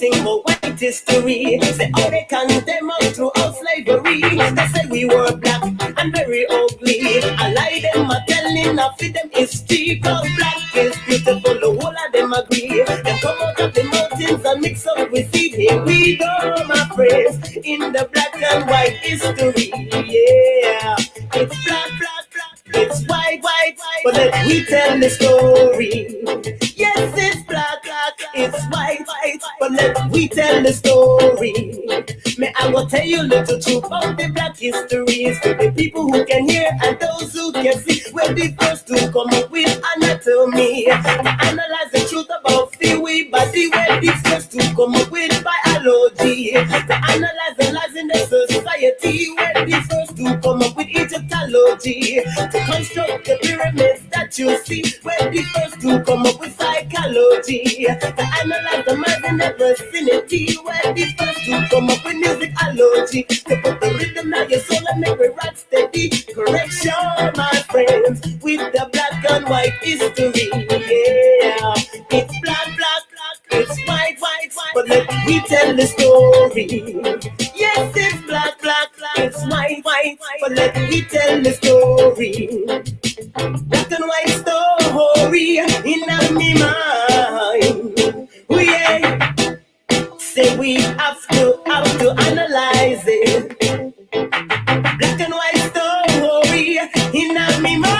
something more white history. Say how they condemn us throughout slavery. They say we were black and very ugly. I lie them a telling of them history. Cause black is beautiful, the whole of them agree. They come out of the mountains and mix up with seed. Here we go, my friends, in the black and white history. Yeah, it's black, black, black, it's white, white, white. But let me tell the story. Yes, it's black, black, it's white, white. But let me tell the story. May I will tell you a little truth about the black histories for the people who can hear and those who can see. We're the first to come up with anatomy, to analyze the truth about the way body. We're the first to come up with biology, to analyze the lies in the society. We're the first to come up with Egyptology, to construct the pyramids that you see. We're the first to come up with psychology, to analyze the minds in the vicinity. We're the first to come up with musicology, to put the rhythm on your soul and make it rock steady. Correction, my friends, with the black and white history. Yeah, it's black, black, black, it's white, white, white. But let me tell the story. Yes, it's black, black, black, it's white, white, white. But let me tell the story. Black and white story in my mind. Oh yeah. Say we have to analyze it. Black and white story in my mind,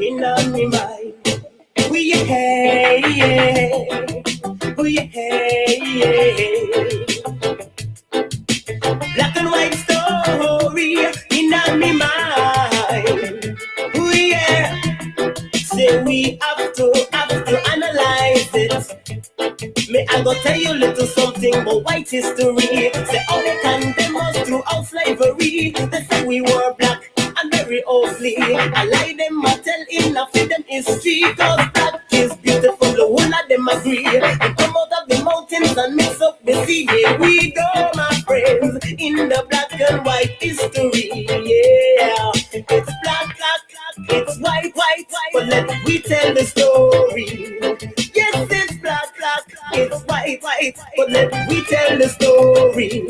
in my mind. We yeah, we yeah. Black and white story in my mind. We yeah. Say we have to analyze it. May I go tell you a little something about white history. Say how they condemn us throughout slavery. They say we were black and very ugly. I lie them, I tell enough of them history. Cause black is beautiful, the whole of them agree. They come out of the mountains and mix up the sea. Here we go, my friends, in the black and white history. Yeah, it's black, black, black, it's white, white, white. But let me tell the story. Yes, it's black, black, it's white, white. But let me tell the story.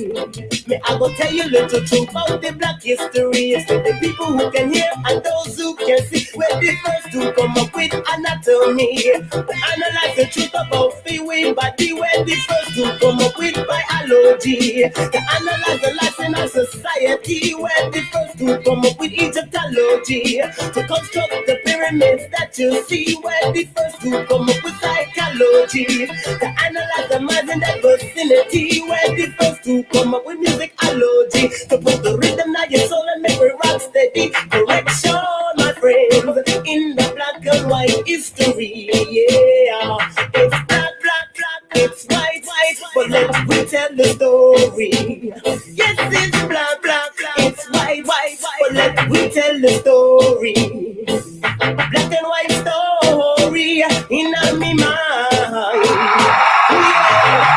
May I go tell you a little truth about the black history. It's for the people who can hear and those who can see. We're the first to come up with anatomy, to analyze the truth about the way body. We're the first to come up with biology, to analyze the life in our society. We're the first to come up with Egyptology, to construct the pyramids that you see. We're the first to come up with psychology, to analyze the minds in that vicinity. We're the first to come up with musicology, to put the rhythm on your soul and make it rock steady. Correction, my friends, in the black and white history. Yeah, it's black, black, black, it's white, white, but let me tell the story. Yes, it's black, black, black, it's white, white, white, but let me tell the story. Black and white story in my mind. Yeah.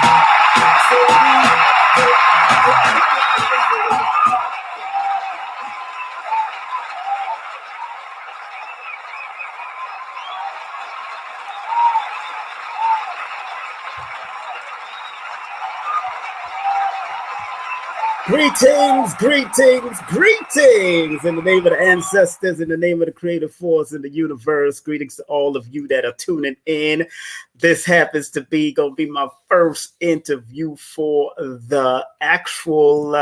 Greetings, greetings, greetings in the name of the ancestors, in the name of the creative force in the universe. Greetings to all of you that are tuning in. This happens to be going to be my first interview for the actual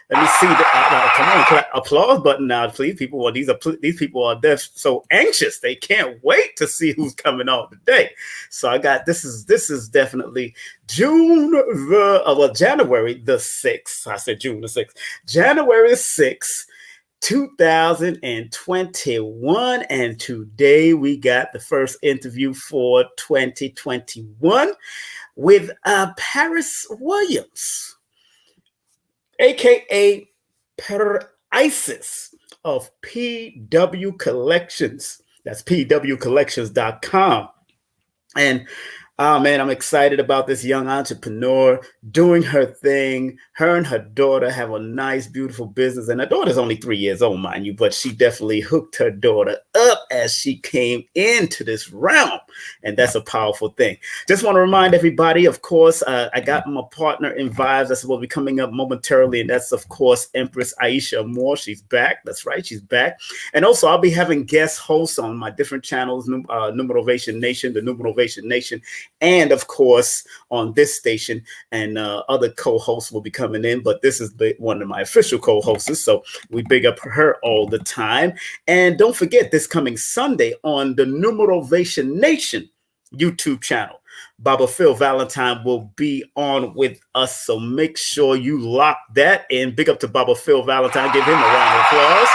let me see the come on, applause button now, please. These people are so anxious. They can't wait to see who's coming on today. So I got this is definitely January the 6th. I said June the 6th. January the 6th, 2021, and today we got the first interview for 2021 with Paris Williams, aka Isis of PW Collections. That's pwcollections.com. And man, I'm excited about this young entrepreneur doing her thing. Her and her daughter have a nice, beautiful business. And her daughter's only 3 years old, mind you, but she definitely hooked her daughter up as she came into this realm. And that's a powerful thing. Just want to remind everybody, of course, I got my partner in Vibes. That's what will be coming up momentarily. And that's, of course, Empress Aisha Moore. She's back. That's right. She's back. And also, I'll be having guest hosts on my different channels, Numerovation Nation, the Numerovation Nation, and, of course, on this station. And other co-hosts will be coming in. But this is one of my official co-hosts. So we big up her all the time. And don't forget, this coming Sunday on the Numerovation Nation YouTube channel, Baba Phil Valentine will be on with us. So make sure you lock that in. Big up to Baba Phil Valentine. Give him a round of applause.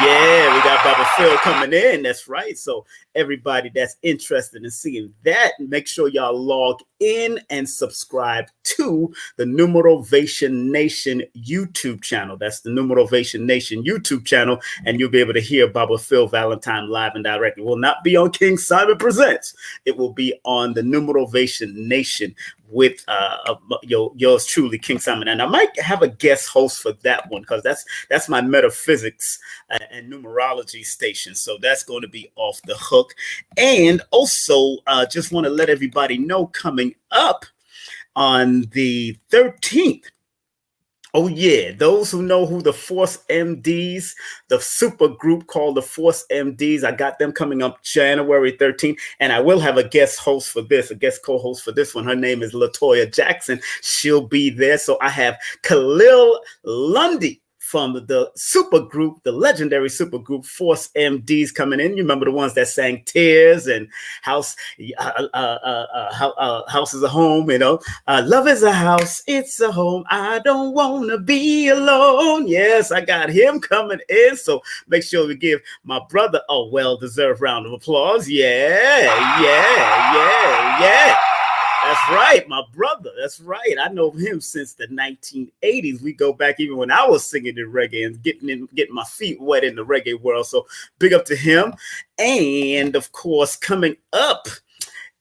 Yeah, we got Baba Phil coming in. That's right. So everybody that's interested in seeing that, make sure y'all log in and subscribe to the Numerovation Nation YouTube channel. That's the Numerovation Nation YouTube channel, and you'll be able to hear Baba Phil Valentine live and direct. It will not be on King Simon Presents. It will be on the Numerovation Nation with yours truly, King Simon. And I might have a guest host for that one, because that's my metaphysics and numerology station. So that's going to be off the hook. And also, just want to let everybody know, coming up on the 13th, oh yeah, those who know who the Force MDs, the super group called the Force MDs, I got them coming up January 13th, and I will have a guest host for this, a guest co-host for this one. Her name is Latoya Jackson. She'll be there. So I have Khalil Lundy from the super group, the legendary super group Force MDs coming in. You remember the ones that sang Tears and House is a Home, Love is a house, it's a home, I don't want to be alone. Yes, I got him coming in. So make sure we give my brother a well-deserved round of applause. Yeah. That's right, my brother. That's right. I know him since the 1980s. We go back even when I was singing in reggae and getting my feet wet in the reggae world. So big up to him. And of course, coming up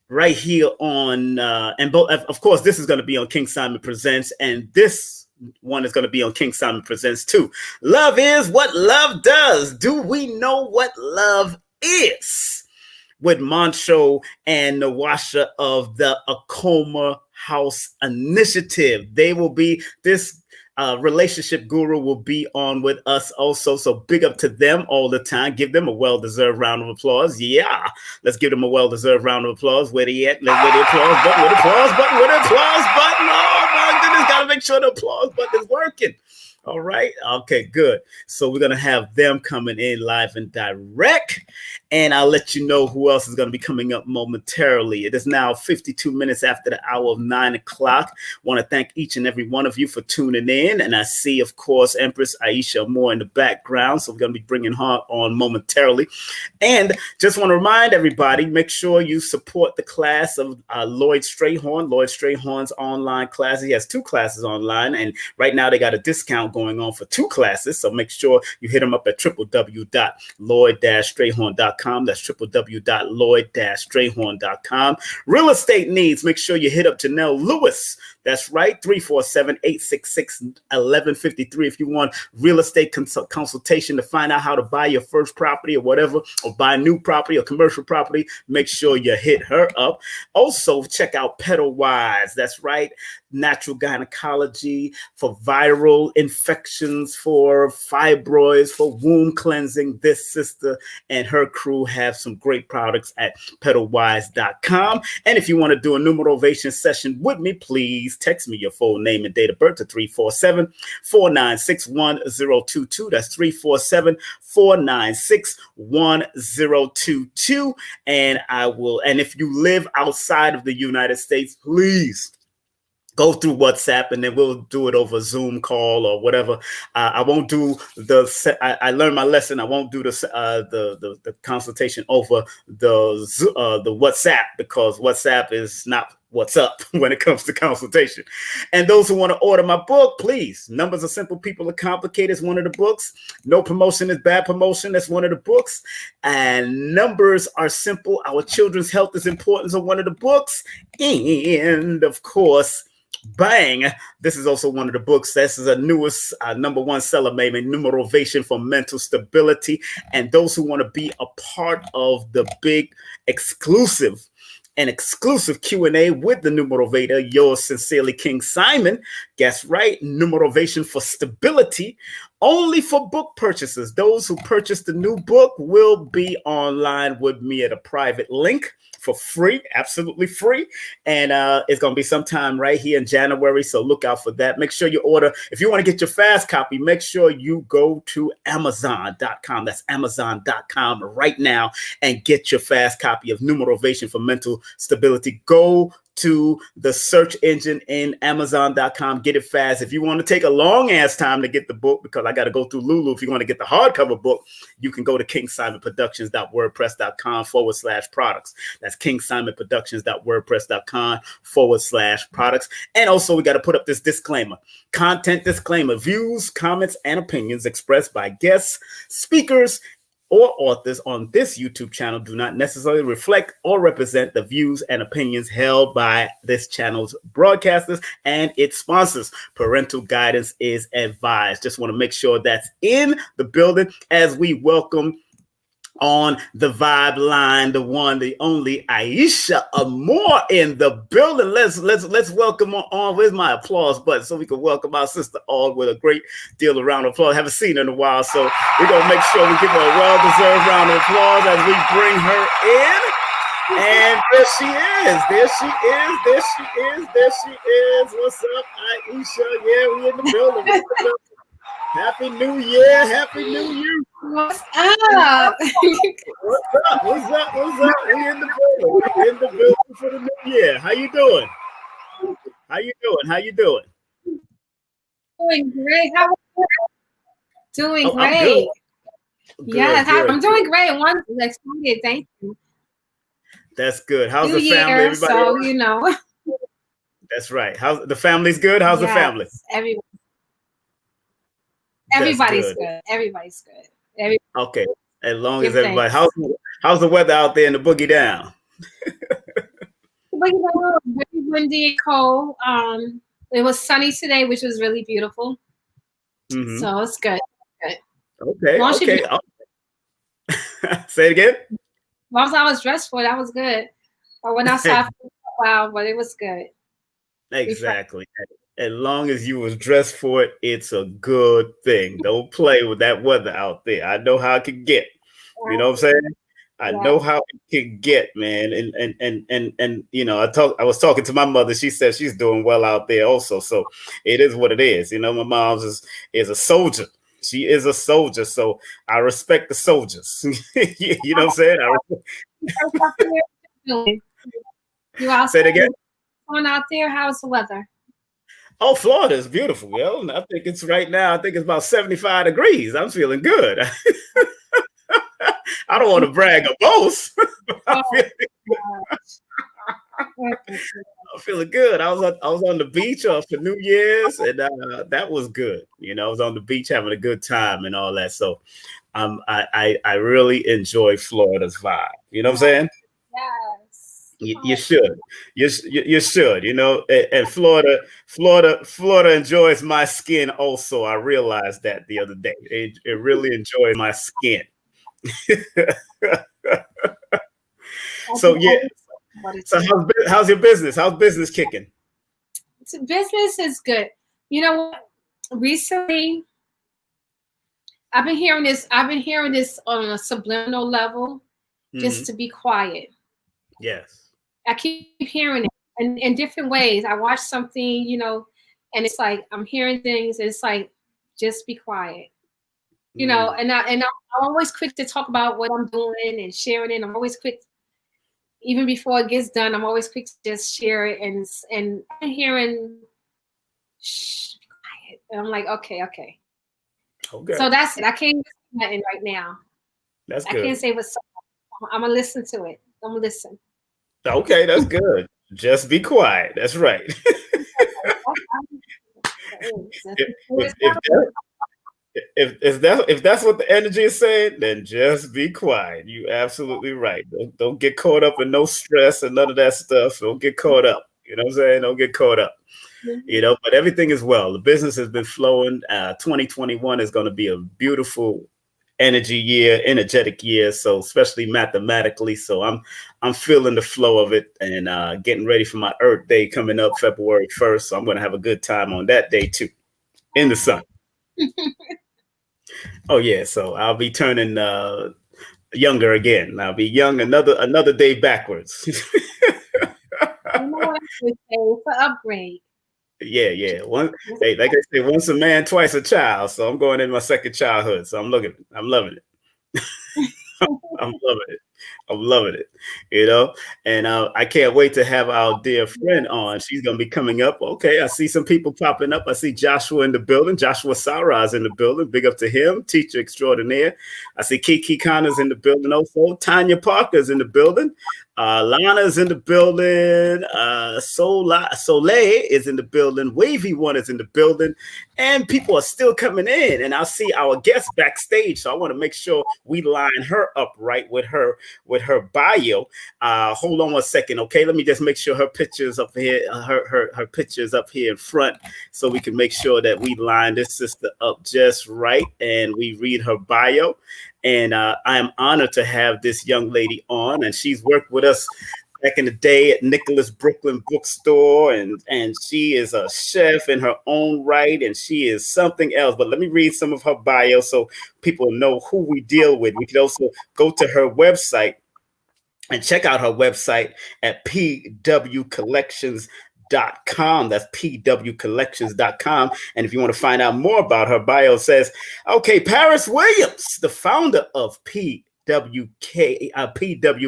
right here on, of course, this is going to be on King Simon Presents, and this one is going to be on King Simon Presents too. Love is what love does. Do we know what love is? With Moncho and Nawasha of the Akoma House Initiative. They will be, this relationship guru will be on with us also. So big up to them all the time. Give them a well-deserved round of applause. Yeah, let's give them a well-deserved round of applause. Where they at? Where the applause button? Where the applause button? Where the applause button? Oh my goodness, gotta make sure the applause button is working. All right. Okay, good. So we're going to have them coming in live and direct. And I'll let you know who else is going to be coming up momentarily. It is now 52 minutes after the hour of 9 o'clock. Want to thank each and every one of you for tuning in. And I see, of course, Empress Aisha Moore in the background. So we're going to be bringing her on momentarily. And just want to remind everybody, make sure you support the class of Lloyd Strayhorn. Lloyd Strayhorn's online class. He has 2 classes online. And right now they got a discount going on for 2 classes. So make sure you hit them up at www.lloyd-strayhorn.com. That's www.lloyd-strayhorn.com. Real estate needs, make sure you hit up Janelle Lewis. That's right, 347-866-1153. If you want real estate consultation to find out how to buy your first property or whatever, or buy a new property or commercial property, make sure you hit her up. Also, check out Pedalwise. That's right, natural gynecology for viral infections, for fibroids, for womb cleansing. This sister and her crew have some great products at pedalwise.com. And if you want to do a Numerovation session with me, please text me your full name and date of birth to 347-496-1022. That's 347-496-1022. And if you live outside of the United States, please go through WhatsApp, and then we'll do it over Zoom call or whatever. I won't do I learned my lesson. I won't do the consultation over the WhatsApp, because WhatsApp is not what's up when it comes to consultation. And those who want to order my book, please. Numbers are simple, people are complicated. It's one of the books. No promotion is bad promotion. That's one of the books. And numbers are simple. Our children's health is important. Is one of the books. And of course, Bang. This is also one of the books. This is a newest #1 seller, maybe Numerovation for mental stability. And those who want to be a part of the big exclusive Q&A with the Numerovator, yours sincerely, King Simon. Guess right, Numerovation for stability, only for book purchases. Those who purchase the new book will be online with me at a private link for free, absolutely free. And it's going to be sometime right here in January. So look out for that. Make sure you order. If you want to get your fast copy, make sure you go to Amazon.com. That's Amazon.com right now and get your fast copy of Numerovation for mental stability. Go to the search engine in Amazon.com. Get it fast. If you want to take a long ass time to get the book, because I got to go through Lulu. If you want to get the hardcover book, you can go to kingsimonproductions.wordpress.com/products. That's kingsimonproductions.wordpress.com/products. And also, we got to put up this disclaimer. Content disclaimer. Views, comments, and opinions expressed by guests, speakers, or authors on this YouTube channel do not necessarily reflect or represent the views and opinions held by this channel's broadcasters and its sponsors. Parental guidance is advised. Just want to make sure that's in the building as we welcome on the vibe line, the one, the only Aisha Amore in the building. Let's welcome on with my applause button so we can welcome our sister on with a great deal of round of applause. Haven't seen her in a while, so we're gonna make sure we give her a well-deserved round of applause as we bring her in. And there she is. There she is. There she is. There she is. What's up, Aisha? Yeah, we in the building. Happy New Year. Happy New Year. What's up? What's up? What's up? What's up? We in the building. We in the building for the new year. How you doing? How you doing? How you doing? Doing great. How are you? Doing I'm great. good. Yes, Good. I'm doing great. One excited. Thank you. That's good. How's New the family? year, Everybody? so you know. That's right. How's the family's good? How's the family? Everybody's good. Everybody's good. Okay. As long Give as everybody. thanks. How's the weather out there in the boogie down? Very windy and cold. It was sunny today, which was really beautiful. Mm-hmm. So it's good. Good. Okay. Long as Okay. Say it again. As long as I was dressed for it, that was good. I went outside for a while, but it was good. Exactly. As long as you was dressed for it, it's a good thing. Don't play with that weather out there. I know how it can get. You know what I'm saying? I know how it can get, man. And you know, I was talking to my mother. She said she's doing well out there also. So it is what it is. You know, my mom's is a soldier. She is a soldier. So I respect the soldiers. You know what I'm saying? Say it again. On out there, how's the weather? Oh, Florida is beautiful. Yo, I think it's right now. I think it's about 75 degrees. I'm feeling good. I don't want to brag or boast. I'm feeling good. I was on the beach for New Year's, and that was good. You know, I was on the beach having a good time and all that. So, I really enjoy Florida's vibe. You know what I'm saying? Yes. You should. You should. You know, and Florida enjoys my skin also. I realized that the other day. It really enjoys my skin. So yeah. So how's your business? How's business kicking? Business is good. You know what? Recently, I've been hearing this on a subliminal level, just to be quiet. Yes. I keep hearing it in different ways. I watch something, you know, and it's like I'm hearing things, and it's like, just be quiet. You know, and I'm always quick to talk about what I'm doing and sharing it. I'm always quick, even before it gets done, I'm always quick to just share it. And I'm hearing, shh, be quiet. And I'm like, okay. So that's it. I can't say nothing right now. That's good. I can't say what's. I'm gonna listen to it. I'm gonna listen. Okay, that's good. Just be quiet. That's right. If that's what the energy is saying, then just be quiet. You absolutely right. Don't get caught up in no stress and none of that stuff. Don't get caught up. You know what I'm saying? Don't get caught up. But everything is well. The business has been flowing. 2021 is going to be a beautiful energetic year. So especially mathematically. So I'm feeling the flow of it and getting ready for my Earth Day coming up February 1st. So I'm going to have a good time on that day too, in the sun. Oh yeah. So I'll be turning younger again. I'll be young another day backwards. It's an upgrade. Yeah. Like I say, once a man, twice a child. So I'm going in my second childhood. So I'm loving it. I'm loving it, and I can't wait to have our dear friend on. She's going to be coming up. Okay, I see some people popping up. I see Joshua in the building. Joshua Saraz in the building. Big up to him, teacher extraordinaire. I see Kiki Connor's in the building also. Tanya Parker's in the building. Lana's in the building. Soleil is in the building. Wavy One is in the building. And people are still coming in. And I see our guest backstage. So I want to make sure we line her up right with her bio. Hold on one second, okay? Let me just make sure her picture's up here. Her picture's up here in front, so we can make sure that we line this sister up just right and we read her bio. And I am honored to have this young lady on, and she's worked with us back in the day at Nicholas Brooklyn Bookstore, and she is a chef in her own right, and she is something else. But let me read some of her bio so people know who we deal with. We could also go to her website and check out her website at pwcollections.com. That's pwcollections.com. And if you want to find out more about her, bio says, okay, Paris Williams, the founder of PW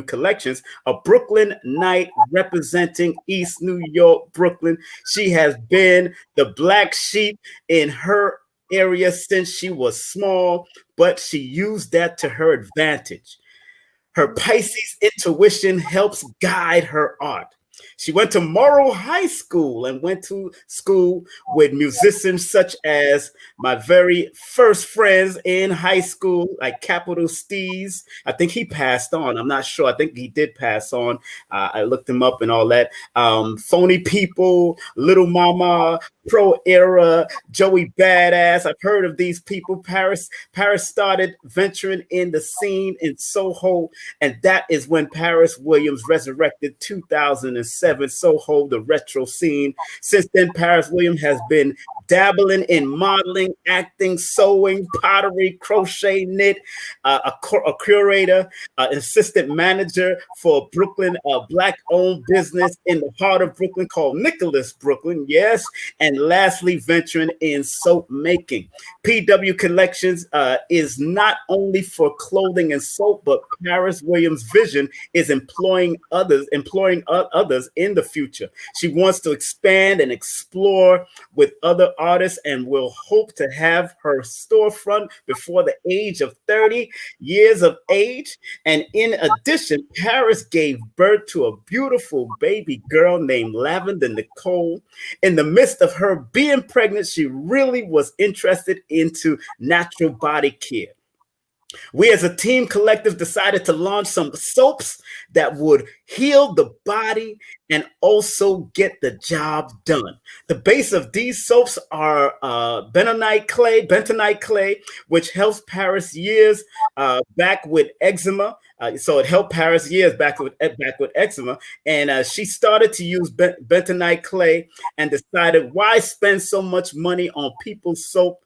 Collections, a Brooklyn night representing East New York, Brooklyn. She has been the black sheep in her area since she was small, but she used that to her advantage. Her Pisces intuition helps guide her art. She went to Morrow High School and went to school with musicians such as my very first friends in high school, like Capital Steez. I think he passed on. I'm not sure. I think he did pass on. I looked him up and all that. Phony People, Little Mama, Pro Era, Joey Badass. I've heard of these people. Paris started venturing in the scene in Soho, and that is when Paris Williams resurrected 2007 Soho, the retro scene. Since then, Paris Williams has been dabbling in modeling, acting, sewing, pottery, crochet, knit, a curator, assistant manager for Brooklyn, a black-owned business in the heart of Brooklyn called Nicholas Brooklyn, yes, and lastly, venturing in soap making. PW Collections is not only for clothing and soap, but Paris Williams' vision is employing others in the future. She wants to expand and explore with other artists and will hope to have her storefront before the age of 30 years of age. And in addition, Paris gave birth to a beautiful baby girl named Lavender Nicole. In the midst of her being pregnant, she really was interested into natural body care. We as a team collective decided to launch some soaps that would heal the body and also get the job done. The base of these soaps are bentonite clay, which helps Paris years back with eczema. So it helped Paris years back with eczema. And she started to use bentonite clay and decided, why spend so much money on people's soap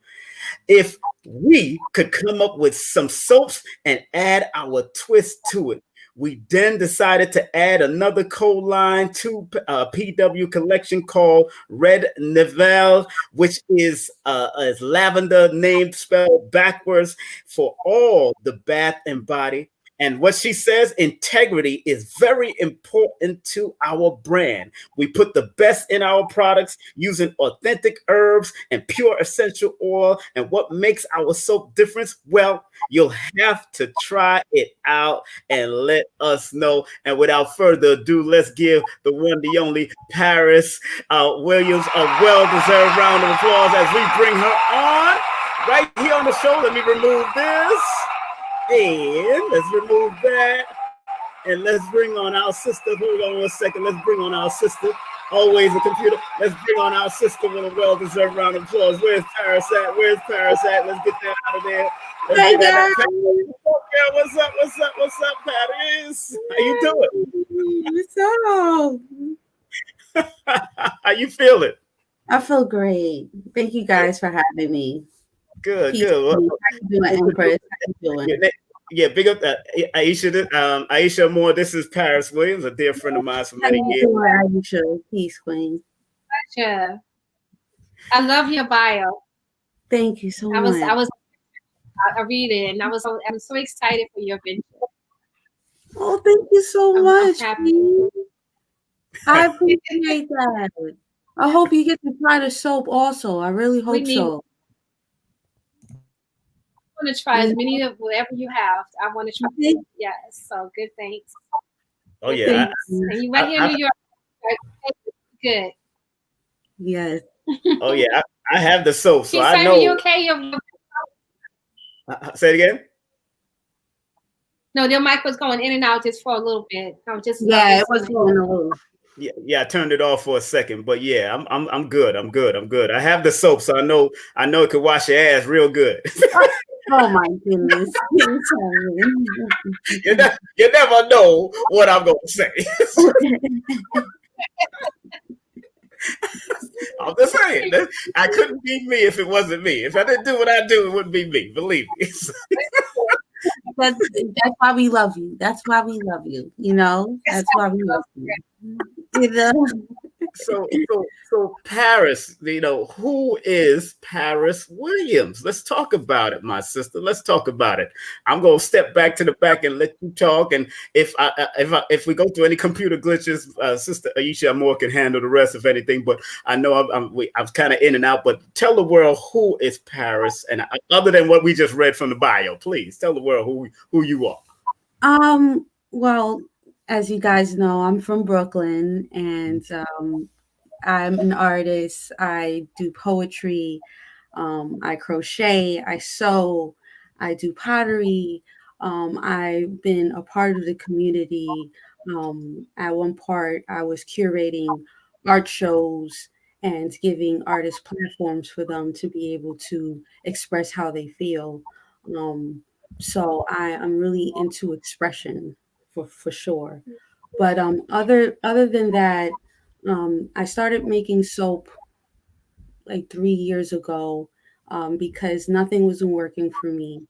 if we could come up with some soaps and add our twist to it. We then decided to add another co-line to PW collection called Red Nevelle, which is lavender name spelled backwards for all the bath and body. And what she says, integrity is very important to our brand. We put the best in our products using authentic herbs and pure essential oil. And what makes our soap different? Well, you'll have to try it out and let us know. And without further ado, let's give the one, the only Paris Williams a well-deserved round of applause as we bring her on right here on the show. Let me remove this. And let's remove that. And let's bring on our sister. Hold on one second. Let's bring on our sister. Always a computer. Let's bring on our sister with a well-deserved round of applause. Where's Paris at? Where's Paris at? Let's get that out of there. Let's Hey, get that. guys. What's up? What's up? What's up, Paris? How you doing? What's up? How you feeling? I feel great. Thank you guys for having me. Good, Peace. good. How you doing, Empress? How you doing? Yeah, big up Aisha. Aisha Moore. This is Paris Williams, a dear friend of mine for How many you years. doing, Aisha? Peace, Queen. Gotcha. I love your bio. Thank you so much. I read it, and I'm so excited for your venture. Oh, thank you so much. happy. I appreciate that. I hope you get to try the soap also. I really hope so. I want to try as many of whatever you have. I want to try. Okay. Yes. So good. Thanks. Oh yeah. And you went here in New York. Good. Yes. Oh yeah. I have the soap, so I know. Are you okay? Say it again. No, your mic was going in and out just for a little bit. It was going a little. Yeah, I turned it off for a second, but yeah, I'm good. I'm good. I have the soap, so I know it could wash your ass real good. Oh my goodness. You never know what I'm gonna say. I'm just saying, I couldn't be me if it wasn't me. If I didn't do what I do, it wouldn't be me. Believe me. That's why we love you. That's why we love you. You know, that's why we love you. So Paris, who is Paris Williams? Let's talk about it, my sister. Let's talk about it. I'm gonna step back to the back and let you talk. And if we go through any computer glitches, Sister Aisha Moore can handle the rest of anything. But I know I'm kind of in and out. But tell the world who is Paris, and other than what we just read from the bio, please tell the world who you are. Well, as you guys know, I'm from Brooklyn, and I'm an artist. I do poetry. I crochet. I sew. I do pottery. I've been a part of the community. At one part, I was curating art shows and giving artists platforms for them to be able to express how they feel. So I'm really into expression for sure. But other than that, I started making soap like 3 years ago because nothing wasn't working for me.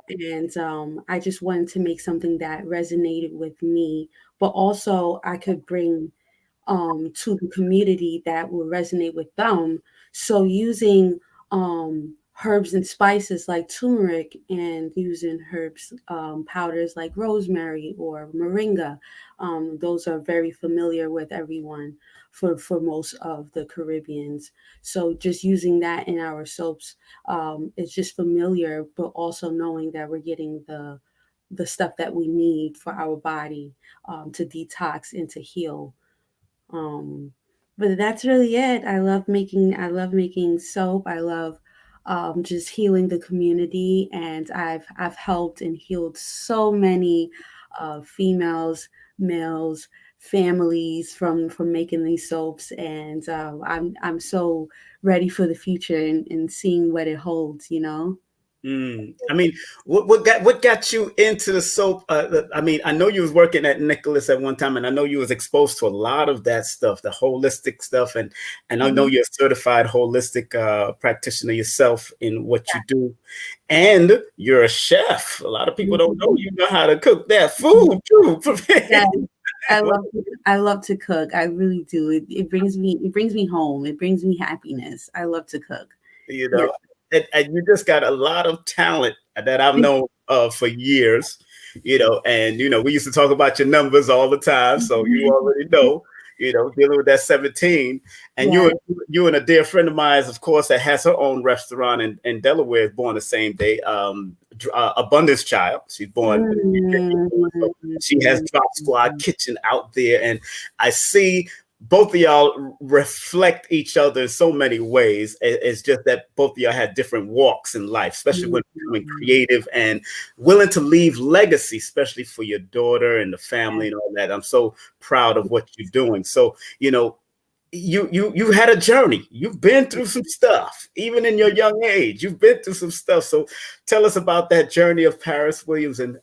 And I just wanted to make something that resonated with me, but also I could bring to the community that will resonate with them. So using herbs and spices like turmeric and using herbs powders like rosemary or moringa, those are very familiar with everyone for most of the Caribbeans. So just using that in our soaps is just familiar, but also knowing that we're getting the stuff that we need for our body to detox and to heal. But that's really it. I love making soap. I love just healing the community, and I've helped and healed so many females, males, families from making these soaps, and I'm so ready for the future and seeing what it holds. I mean, what got you into the soap? I mean, I know you was working at Nicholas at one time, and I know you was exposed to a lot of that stuff, the holistic stuff, and I know you're a certified holistic practitioner yourself in what you do, and you're a chef. A lot of people don't know you know how to cook that food too. Yeah. I love to cook. I really do. It brings me home. It brings me happiness. I love to cook. Yeah. And you just got a lot of talent that I've known for years, and we used to talk about your numbers all the time. So you already know, dealing with that 17. And you and a dear friend of mine, of course, that has her own restaurant in Delaware, is born the same day. Abundance Child. She's born. She has Drop Squad Kitchen out there, and I see both of y'all reflect each other in so many ways. It's just that both of y'all had different walks in life, especially when becoming creative and willing to leave legacy, especially for your daughter and the family and all that. I'm so proud of what you're doing. So, you had a journey. You've been through some stuff, even in your young age. You've been through some stuff. So tell us about that journey of Paris Williams, and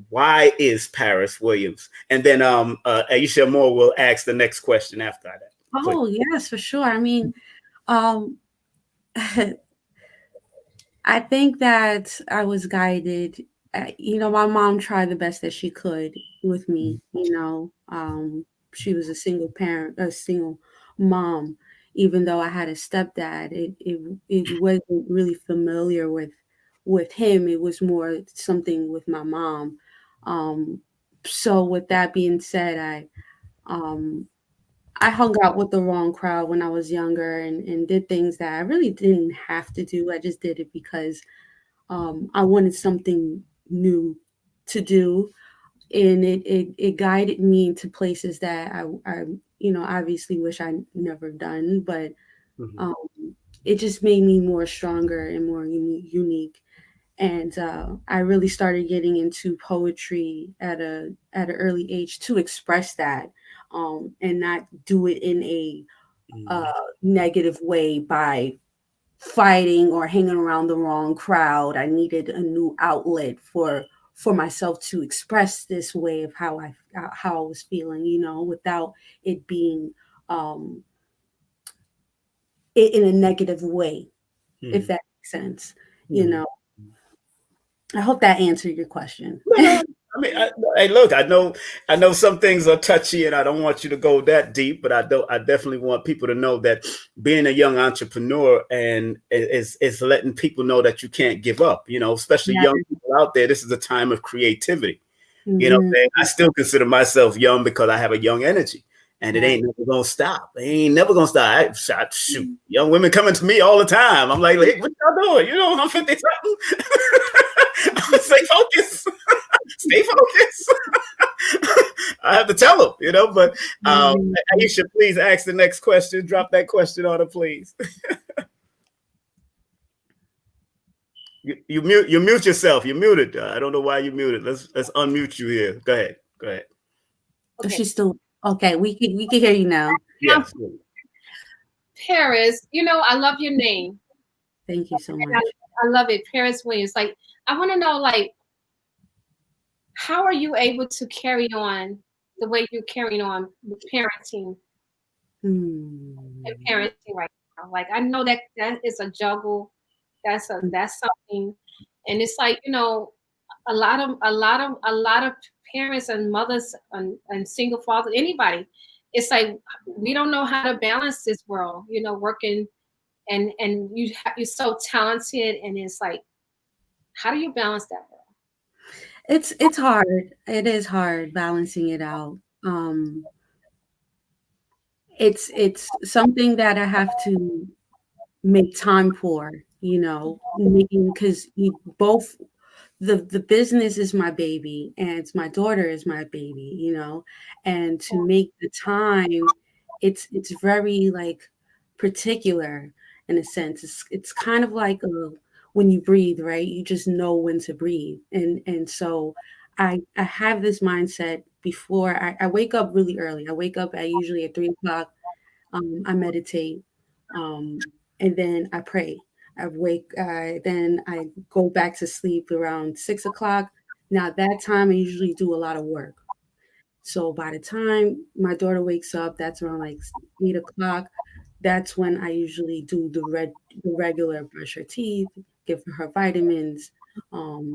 why is Paris Williams? And then Aisha Moore will ask the next question after that. Please. Oh, yes, for sure. I mean, um, I think that I was guided. My mom tried the best that she could with me. She was a single parent, a single mom. Even though I had a stepdad, it wasn't really familiar with him. It was more something with my mom. Um, so with that being said, um, I hung out with the wrong crowd when I was younger and did things that I really didn't have to do. I just did it because I wanted something new to do, and it guided me into places that I obviously wish I never done, but Mhm. um, it just made me more stronger and more unique. And I really started getting into poetry at an early age to express that, and not do it in a Mhm. negative way by fighting or hanging around the wrong crowd. I needed a new outlet for myself to express this way of how I was feeling, without it being um in a negative way, if Mhm. that makes sense. You Mhm. know, I hope that answered your question. No, no. I mean, hey, look, I know some things are touchy, and I don't want you to go that deep, but I definitely want people to know that being a young entrepreneur and is letting people know that you can't give up. Especially Yeah. young people out there. This is a time of creativity. Hmm. I still consider myself young because I have a young energy, and it Right. ain't never gonna stop. It ain't never gonna stop. Shoot, young women coming to me all the time. I'm like, hey, what y'all doing? I'm 50 something. Stay focused. Stay focused. I have to tell them. But Mhm. Aisha, please ask the next question. Drop that question on her, please. You mute yourself. You're muted. I don't know why you muted. Let's unmute you here. Go ahead. Go ahead. Oh, Okay. she's still okay. We can hear you now. Yes. Paris, I love your name. Thank you so And much. I love it. Paris Williams. Like, I want to know, like, how are you able to carry on the way you're carrying on with parenting and Hmm. parenting right now? Like, I know that is a juggle. That's something. And it's like, a lot of parents and mothers and single fathers, anybody, it's like we don't know how to balance this world, working and you're so talented, and it's like, how do you balance that world? It's hard. It is hard balancing it out. It's something that I have to make time for, making because you both the business is my baby and my daughter is my baby, and to make the time, it's very like particular in a sense. It's kind of like when you breathe, right? You just know when to breathe, and so I have this mindset before I wake up really early. I wake up at usually at 3 o'clock. I meditate, and then I pray. Then I go back to sleep around 6 o'clock. Now that time I usually do a lot of work. So by the time my daughter wakes up, that's around like 8 o'clock. That's when I usually do the regular brush her teeth, give her vitamins, um,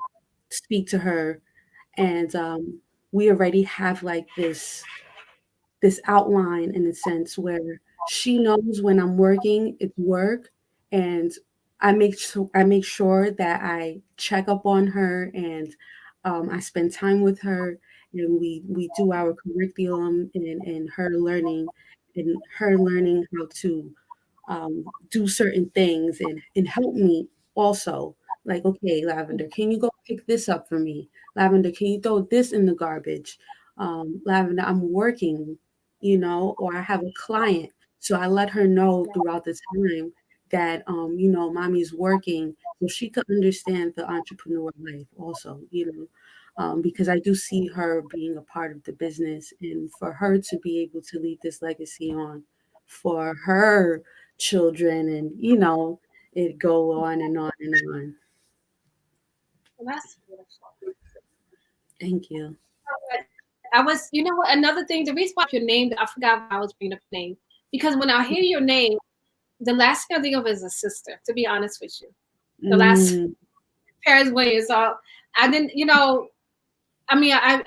speak to her, and we already have like this outline in a sense where she knows when I'm working, it's work, and I make sure that I check up on her, and I spend time with her, and we do our curriculum and her learning how to do certain things and help me also. Like, okay, Lavender, can you go pick this up for me? Lavender, can you throw this in the garbage? Lavender, I'm working, or I have a client. So I let her know throughout the time that, mommy's working so she could understand the entrepreneur life also, because I do see her being a part of the business and for her to be able to leave this legacy on for her children, and it go on and on and on. Well, that's beautiful. Thank you. I was, you know what? Another thing, the reason why your name, I forgot why I was bringing up your name, because when I hear your name, the last thing I think of is a sister. To be honest with you, the last Paris Williams. So I didn't, I mean, I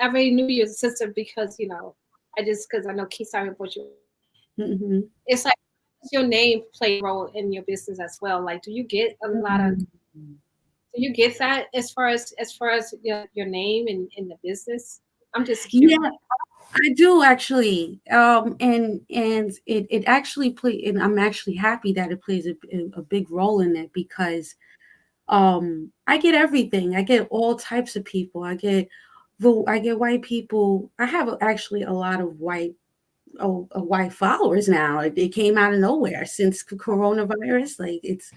already knew you as a sister because because I know Keysari reports you. It's like, does your name play a role in your business as well? Like, do you get a lot of? Do you get that as far as your name in the business? I'm just curious. Yeah, I do actually. And it actually play, and I'm actually happy that it plays a big role in it, because I get everything. I get all types of people. I get white people. I have actually a lot of white followers now. It came out of nowhere since coronavirus. Like, it's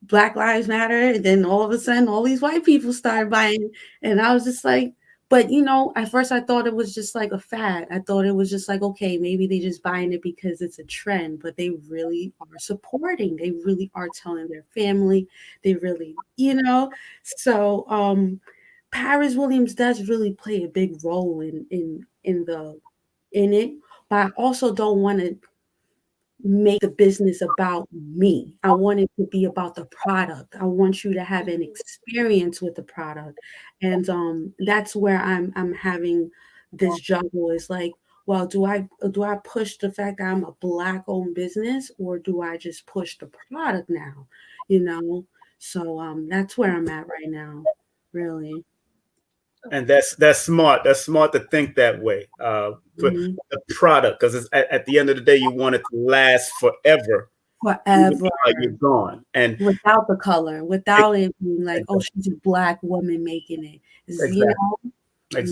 Black Lives Matter, and then all of a sudden all these white people started buying, and I was just like, but at first I thought it was just like a fad. I thought it was just like, okay, maybe they just buying it because it's a trend, but they really are supporting. They really are telling their family. They really, so Paris Williams does really play a big role in it, but I also don't want to make the business about me. I want it to be about the product. I want you to have an experience with the product. And that's where I'm having this juggle, is like, well, do I push the fact that I'm a Black owned business, or do I just push the product now? So that's where I'm at right now, really. And that's smart. That's smart to think that way. For the product, because at the end of the day, you want it to last forever. Forever. You're gone. And without the color, without it being like, oh, she's a Black woman making it. Exactly. And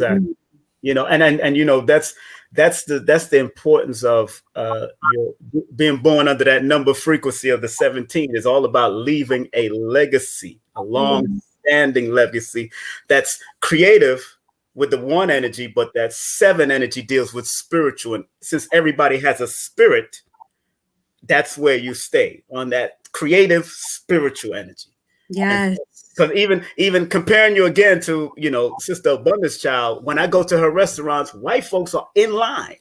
that's the importance of being born under that number frequency of the 17. Is all about leaving a legacy, a long-standing legacy that's creative with the 1 energy, but that 7 energy deals with spiritual. And since everybody has a spirit, that's where you stay, on that creative spiritual energy. Yes. Because even comparing you again to, Sister Abundance Child, when I go to her restaurants, white folks are in line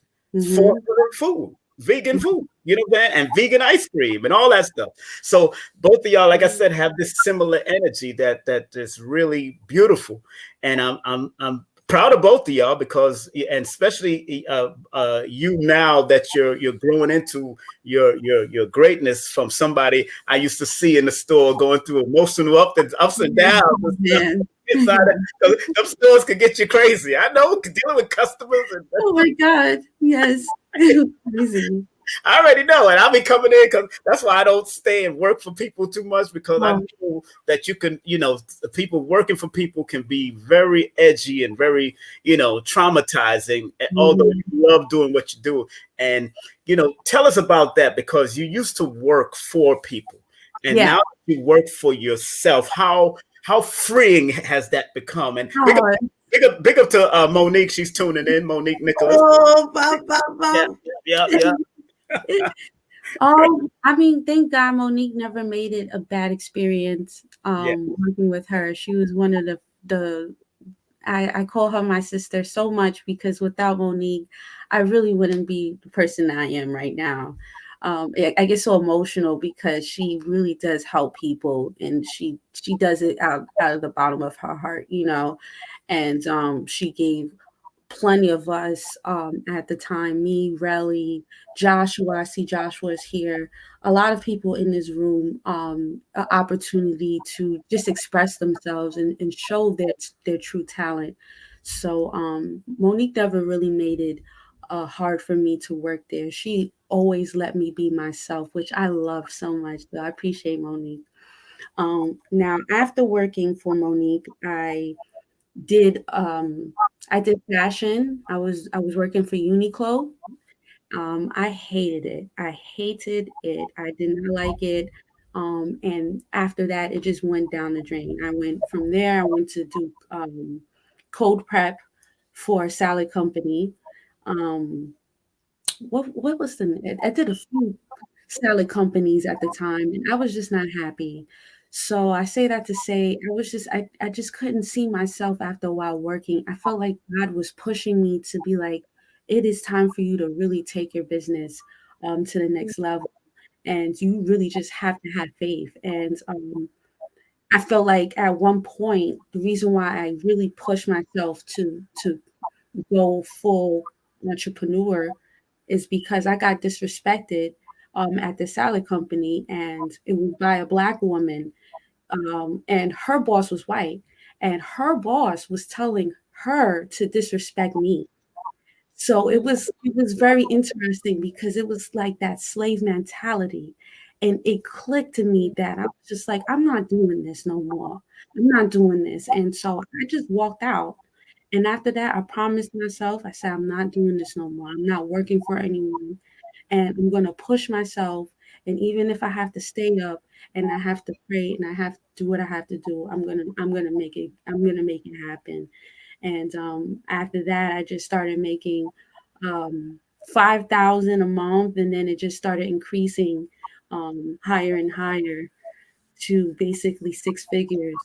for her food, vegan food, and vegan ice cream and all that stuff. So both of y'all, like I said, have this similar energy that is really beautiful. And I'm proud of both of y'all, because, and especially you, now that you're growing into your greatness from somebody I used to see in the store going through emotional ups and downs. Inside them stores could get you crazy. I know, dealing with customers. Oh my God, yes, crazy. I already know, and I'll be coming in, because that's why I don't stay and work for people too much, because I know that you can, the people working for people can be very edgy and very, traumatizing, although you love doing what you do. And, tell us about that, because you used to work for people, and now you work for yourself. How freeing has that become? And big up to Monique. She's tuning in. Monique Nicholas. Oh, Bob. Yeah. I mean, thank God Monique never made it a bad experience working with her. She was one of the I call her my sister so much, because without Monique, I really wouldn't be the person I am right now. I get so emotional, because she really does help people, and she does it out of the bottom of her heart, and she gave plenty of us at the time, me, Relly, Joshua. I see Joshua is here. A lot of people in this room, an opportunity to just express themselves and show their true talent. So Monique never really made it hard for me to work there. She always let me be myself, which I love so much. So I appreciate Monique. Now, after working for Monique, I did fashion. I was working for Uniqlo. I hated it. I did not like it. And after that, it just went down the drain. I went from there. I went to do cold prep for a salad company. what was the, I did a few salad companies at the time, and I was just not happy. So I say that to say I just couldn't see myself after a while working. I felt like God was pushing me to be like, it is time for you to really take your business to the next level. And you really just have to have faith. And I felt like at one point, the reason why I really pushed myself to go full entrepreneur is because I got disrespected at the salad company, and it was by a black woman, and her boss was white, and her boss was telling her to disrespect me. So it was very interesting because it was like that slave mentality. And it clicked to me that I was just like, I'm not doing this no more. I'm not doing this. And so I just walked out. And after that, I promised myself, I said, I'm not doing this no more. I'm not working for anyone. And I'm going to push myself. And even if I have to stay up and I have to pray and I have to do what I have to do, I'm going to make it happen. And after that, I just started making 5,000 a month, and then it just started increasing higher and higher to basically six figures.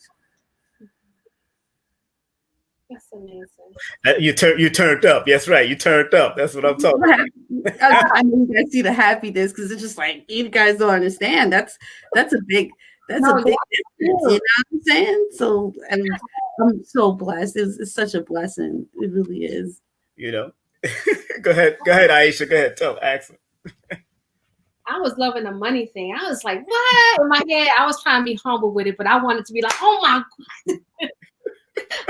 That's amazing. You turned up. That's right. You turned up. That's what I'm talking about. I mean, you guys see the happiness because it's just like you guys don't understand. That's a big difference. You know what I'm saying? So I'm so blessed. It's such a blessing. It really is. You know. Go ahead, Aisha. Go ahead. Tell Axel. I was loving the money thing. I was like, what? In my head, I was trying to be humble with it, but I wanted to be like, oh my God.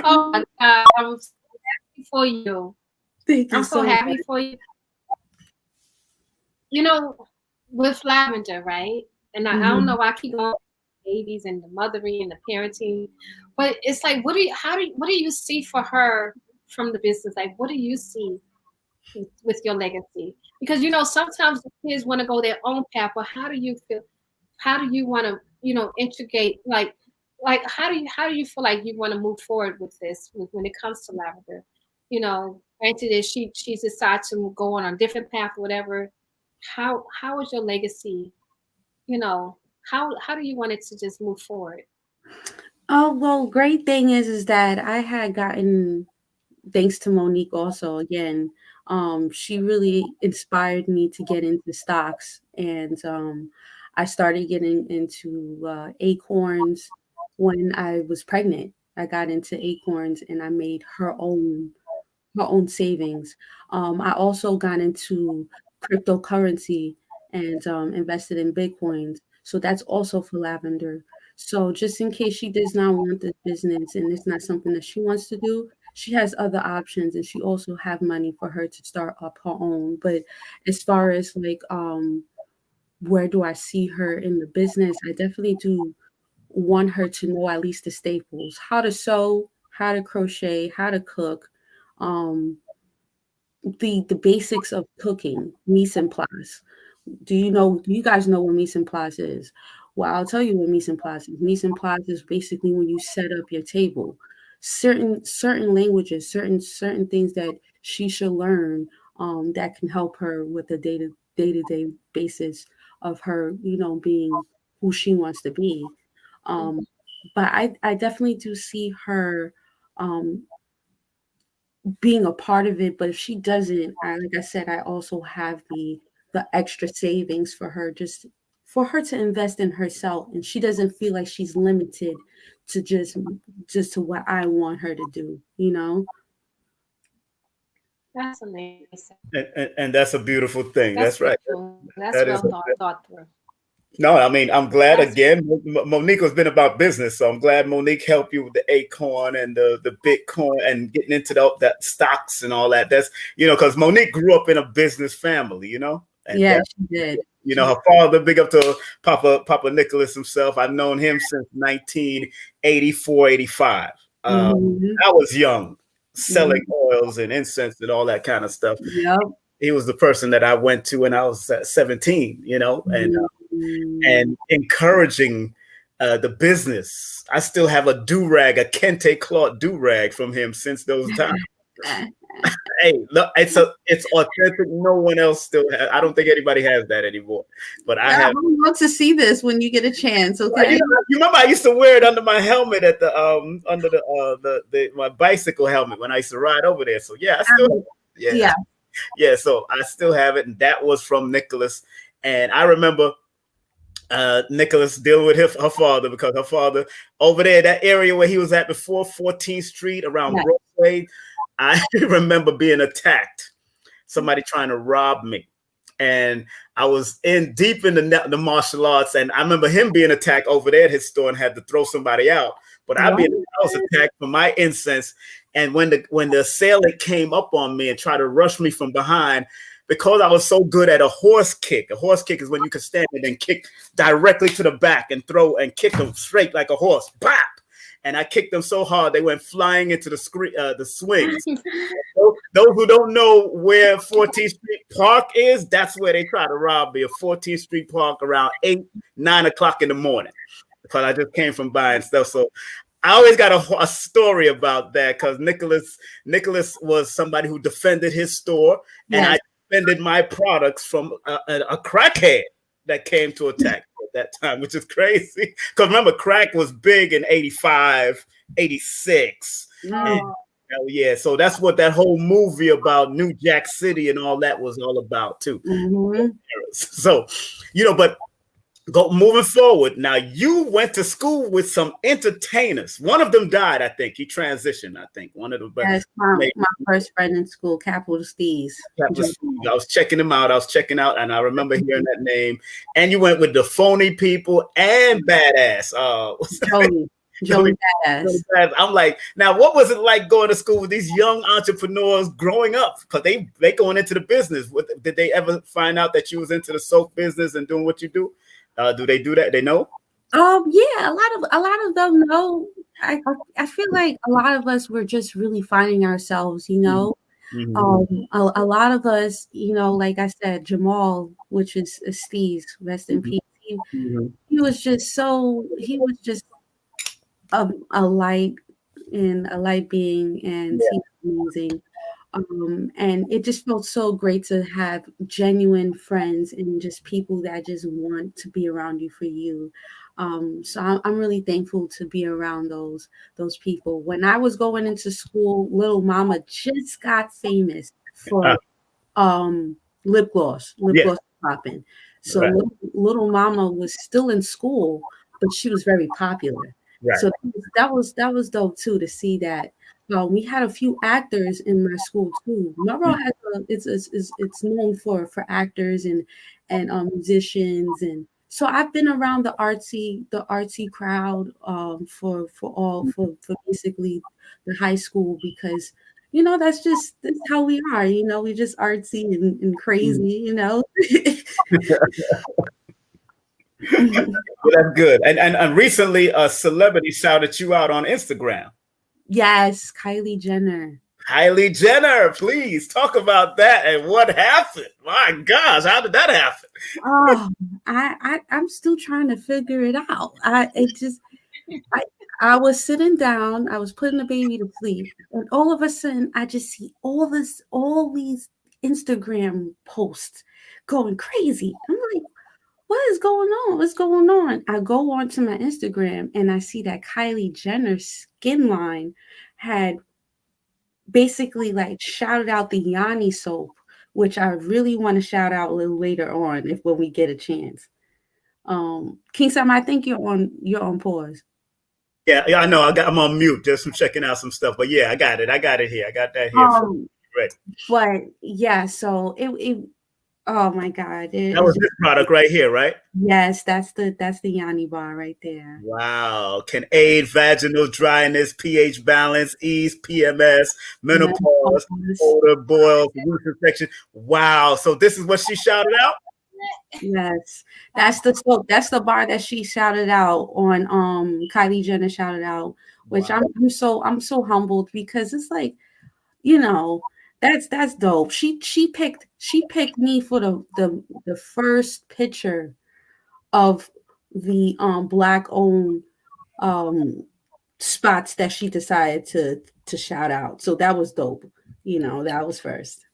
Oh my God. I'm so happy for you. Thank you. I'm so happy for you. You know, with Lavender, right? And I don't know why I keep going babies and the mothering and the parenting, but it's like, what do you see for her from the business? Like, what do you see with your legacy? Because sometimes the kids want to go their own path, but how do you feel? How do you want to integrate? Like how do you feel like you want to move forward with this when it comes to Lavender? Granted that she decided to go on a different path, or whatever. How is your legacy? How do you want it to just move forward? Oh, well, great thing is that I had gotten, thanks to Monique also, again, she really inspired me to get into stocks. And I started getting into Acorns when I was pregnant. I got into Acorns and I made her own savings. I also got into cryptocurrency and invested in Bitcoins. So that's also for Lavender. So just in case she does not want this business and it's not something that she wants to do, she has other options, and she also have money for her to start up her own. But as far as like where do I see her in the business, I definitely do want her to know at least the staples: how to sew, how to crochet, how to cook, um, the basics of cooking, mise en place. Do you guys know what mise en place is? Well, I'll tell you what mise en place is. Mise en place is basically when you set up your table. Certain languages, certain things that she should learn that can help her with the day-to-day basis of her, being who she wants to be. But I definitely do see her being a part of it. But if she doesn't, like I said, I also have the extra savings for her, just for her to invest in herself, and she doesn't feel like she's limited to just to what I want her to do. That's amazing. And that's a beautiful thing. That's right. That's well thought through. No, I mean, I'm glad again. Monique has been about business, so I'm glad Monique helped you with the Acorn and the Bitcoin and getting into that stocks and all that. That's because Monique grew up in a business family, And yeah, she did. Her father, big up to Papa Nicholas himself. I've known him since 1984, 85. I was young, selling oils and incense and all that kind of stuff. Yep. He was the person that I went to when I was 17, and encouraging the business. I still have a do-rag, a kente cloth do-rag from him since those times. Hey, look, it's authentic. No one else still has. I don't think anybody has that anymore. But I have. I want to see this when you get a chance. Okay. You remember I used to wear it under my helmet at the under the my bicycle helmet when I used to ride over there. So yeah, I still yeah. So I still have it, and that was from Nicholas. And I remember Nicholas dealing with her father, because her father over there, that area where he was at before 14th Street around Broadway, I remember being attacked, somebody trying to rob me. And I was deep in the martial arts, and I remember him being attacked over there at his store and had to throw somebody out. But I was attacked for my incense. And when the assailant came up on me and tried to rush me from behind, because I was so good at a horse kick is when you can stand and then kick directly to the back and throw and kick them straight like a horse. Bop! And I kicked them so hard they went flying into the swings. Those who don't know where 14th Street Park is, that's where they try to rob me, of 14th Street Park around 9 o'clock in the morning, because I just came from buying stuff. So I always got a story about that, because Nicholas was somebody who defended his store, and I defended my products from a crackhead that came to attack at that time, which is crazy. Because remember, crack was big in 85, 86. Yeah, so that's what that whole movie about New Jack City and all that was all about too. So, but moving forward, now you went to school with some entertainers. One of them died, I think. He transitioned, I think. One of them. That's my first friend in school, Capital Steez. I was checking him out. And I remember hearing that name. And you went with the Phony People and Badass. Joey Badass. I'm like, now what was it like going to school with these young entrepreneurs growing up? Because they going into the business. Did they ever find out that you was into the soap business and doing what you do? Do they do that? They know? Yeah, a lot of them know. I feel like a lot of us were just really finding ourselves, a lot of us, like I said, Jamal, which is Steve's, rest in peace. He was just a light being, and he's amazing. And it just felt so great to have genuine friends and just people that just want to be around you for you. So I'm really thankful to be around those people. When I was going into school, Little Mama just got famous for lip gloss popping. So Little Mama was still in school, but she was very popular. Right. So that was dope too, to see that. We had a few actors in my school too. Monroe has it's known for actors and musicians, and so I've been around the artsy crowd for basically the high school, because that's how we are. We just artsy and crazy. Well, that's good. And recently, a celebrity shouted you out on Instagram. Yes, Kylie Jenner. Kylie Jenner, please talk about that and what happened. My gosh, how did that happen? Oh, I'm still trying to figure it out. I was sitting down, I was putting the baby to sleep, and all of a sudden I just see all these Instagram posts going crazy. I'm like, what is going on? What's going on? I go onto my Instagram and I see that Kylie Jenner's skin line had basically like shouted out the Yanni soap, which I really want to shout out a little later on when we get a chance. King Sam, I think you're on pause. Yeah, I know. I'm on mute just from checking out some stuff, but yeah, I got it here. I got that here. Right. But yeah, so it oh my God. That was this product right here, right? Yes, that's the Yanni bar right there. Wow. Can aid vaginal dryness, pH balance, ease PMS, menopause, odor, boils, root infection. Wow. So this is what she shouted out? Yes. That's the bar that she shouted out on Kylie Jenner shouted out, which wow. I'm so humbled, because it's like, that's dope. She picked me for the first picture of the black owned spots that she decided to shout out. So that was dope. That was first.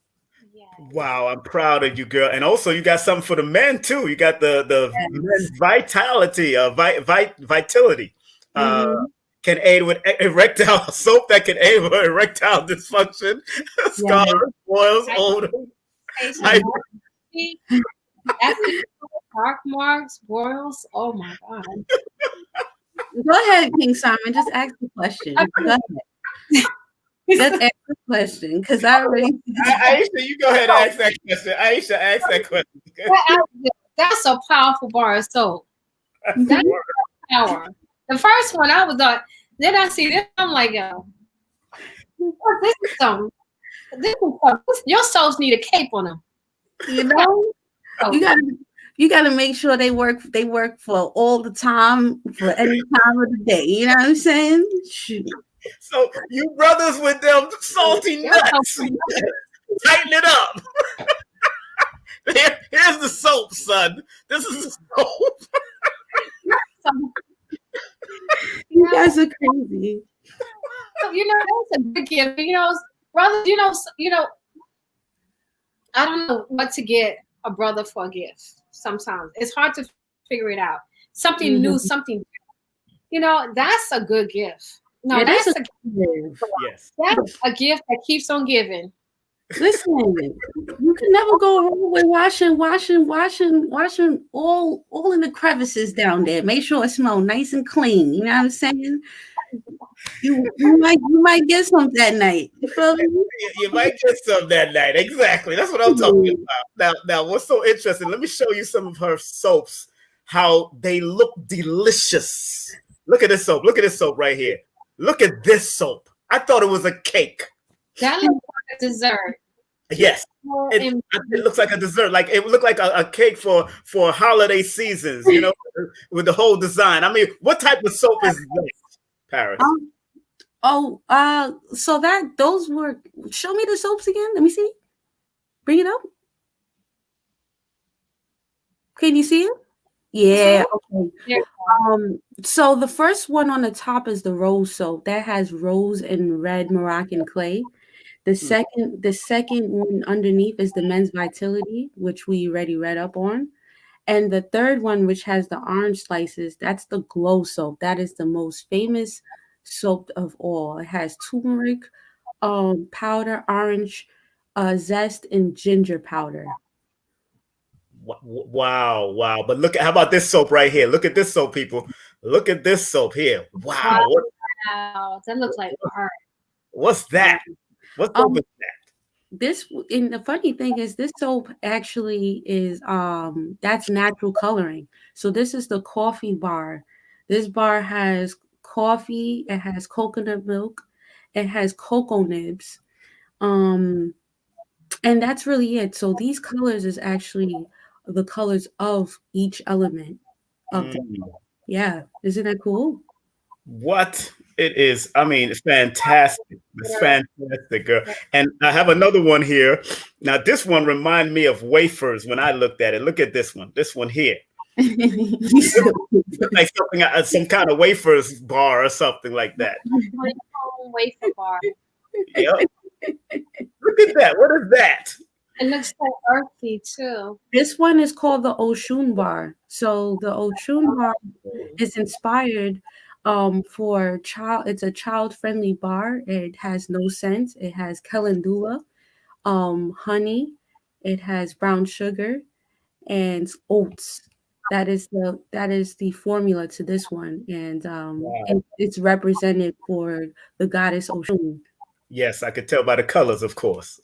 Wow, I'm proud of you, girl. And also, you got something for the men too. You got the men's vitality, vitality. Mm-hmm. Can aid with erectile soap that can aid with erectile dysfunction, scars, boils, odor. Dark marks, boils. Oh my God. Go ahead, King Simon. Just ask the question. Go ahead. Just ask the question, because I already. Aisha, you go ahead and ask that question. Aisha, ask that question. That's a powerful bar of soap. That's power. The first one I was like, then I see this, I'm like, yo, this is something. Your soaps need a cape on them. You gotta make sure they work for all the time, for any time of the day. You know what I'm saying? Shoot. So you brothers with them salty nuts, tighten it up. Here's the soap, son. This is the soap. You guys are crazy. That's a good gift. Brothers, I don't know what to get a brother for a gift. Sometimes it's hard to figure it out. Something new, something, that's a good gift. No, that's a gift. Yes. That's a gift that keeps on giving. Listen, you can never go wrong with washing all in the crevices down there. Make sure it smells nice and clean. You know what I'm saying? You might get some that night. You feel me? You might get some that night. Exactly. That's what I'm talking about. Now, what's so interesting? Let me show you some of her soaps. How they look delicious. Look at this soap. Look at this soap right here. Look at this soap. I thought it was a cake. That looks like a dessert. Yes, it looks like a dessert. Like it would look like a cake for holiday seasons. With the whole design. I mean, what type of soap is this, Paris? So those were. Show me the soaps again. Let me see. Bring it up. Can you see it? Yeah. Okay. Yeah. So the first one on the top is the rose soap that has rose and red Moroccan clay. The second one underneath is the men's vitality, which we already read up on. And the third one, which has the orange slices, that's the glow soap. That is the most famous soap of all. It has turmeric powder, orange zest, and ginger powder. Wow. But how about this soap right here? Look at this soap, people. Look at this soap here. Wow. Wow. That looks like art. What's that? What soap is that? And the funny thing is this soap actually is that's natural coloring. So this is the coffee bar. This bar has coffee, it has coconut milk, it has cocoa nibs. And that's really it. So these colors is actually the colors of each element of yeah. Isn't that cool? What it is. I mean, it's fantastic. It's fantastic, girl. And I have another one here. Now, this one reminded me of wafers when I looked at it. Look at this one. This one here. Like something, some kind of wafers bar or something like that. Wafer bar. Yep. Look at that. What is that? It looks like earthy too. This one is called the Oshun bar. So the Oshun bar is inspired for child. It's a child-friendly bar. It has no scent. It has calendula, honey. It has brown sugar and oats. That is the formula to this one, and it's represented for the goddess Oshun. Yes, I could tell by the colors, of course.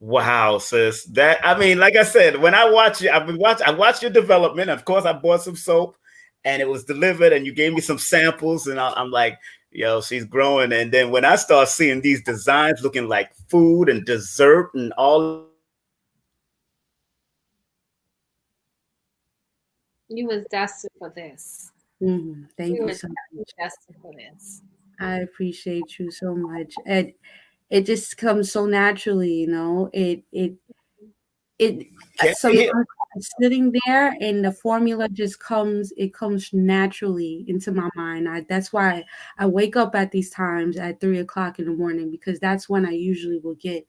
Wow, sis. That, I mean, like I said, when I watch you, I watched your development. Of course, I bought some soap and it was delivered and you gave me some samples and I'm like, yo, she's growing. And then when I start seeing these designs looking like food and dessert and all. You was destined for this. Thank you so much. Destined for this. I appreciate you so much. And it just comes so naturally, you know. sitting there, and the formula just comes. It comes naturally into my mind. That's why I wake up at these times at 3 o'clock in the morning, because that's when I usually will get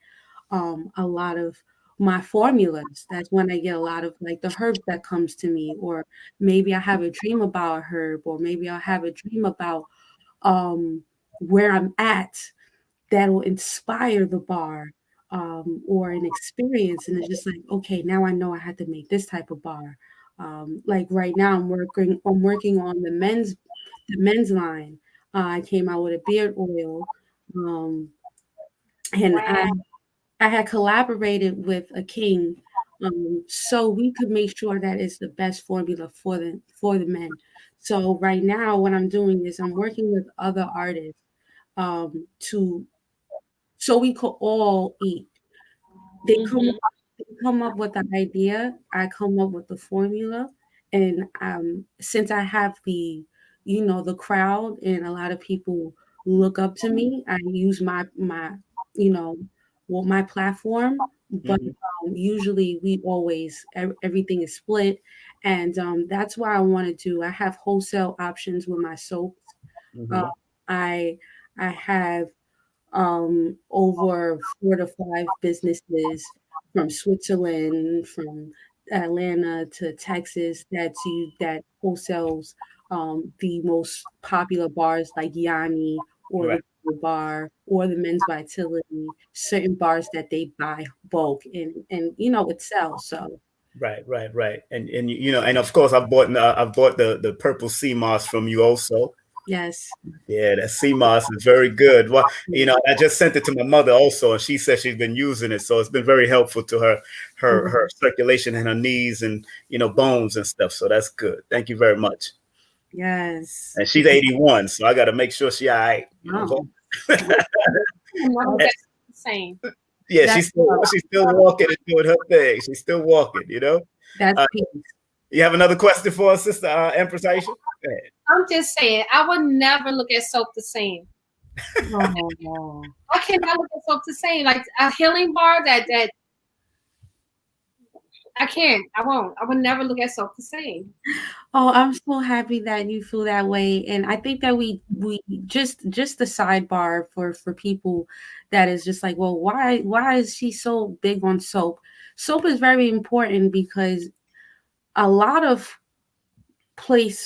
a lot of my formulas. That's when I get a lot of like the herbs that comes to me, or maybe I have a dream about a herb, or maybe I'll have a dream about where I'm at that will inspire the bar, or an experience. And it's just like, okay, now I know I had to make this type of bar. Like right now, I'm working on the men's line. I came out with a beard oil, um, and Wow. I had collaborated with a king, so we could make sure that it's the best formula for the men. So right now, what I'm doing is I'm working with other artists, to so we could all eat. They come Mhm. up they come up with the idea, I come up with the formula, and, since I have the crowd, and a lot of people look up to me, I use you know, my platform, but, Hmm. usually we always everything is split, and, that's why I have wholesale options with my soaps. Uh, Hmm. I I have over 4 to 5 businesses from Switzerland, from Atlanta to Texas, that wholesales the most popular bars like Yanni, or Right. the Gold Bar, or the Men's Vitality, certain bars that they buy bulk, and it sells. So Right, right, right. And and of course I've bought the purple sea moss from you also. yes. Yeah, that sea moss is very good. Well, I just sent it to my mother also, and she said she's been using it, so it's been very helpful to her Mhm. circulation in her knees and bones and stuff. So that's good. Thank you very much. Yes. And she's 81, so I got to make sure she all right. Wow. And never That's get the same. Yeah, that's she's still walking and doing her thing. She's still walking. that's Uh, peace. you have another question for us, Sister Empress Aisha? Go ahead. I'm just saying, I would never look at soap the same. Oh. I cannot look at soap the same. Like a healing bar that I can't. I won't. I would never look at soap the same. Oh, I'm so happy that you feel that way, and I think that we just the sidebar for people that is just like, well, why is she so big on soap? Soap is very important because a lot of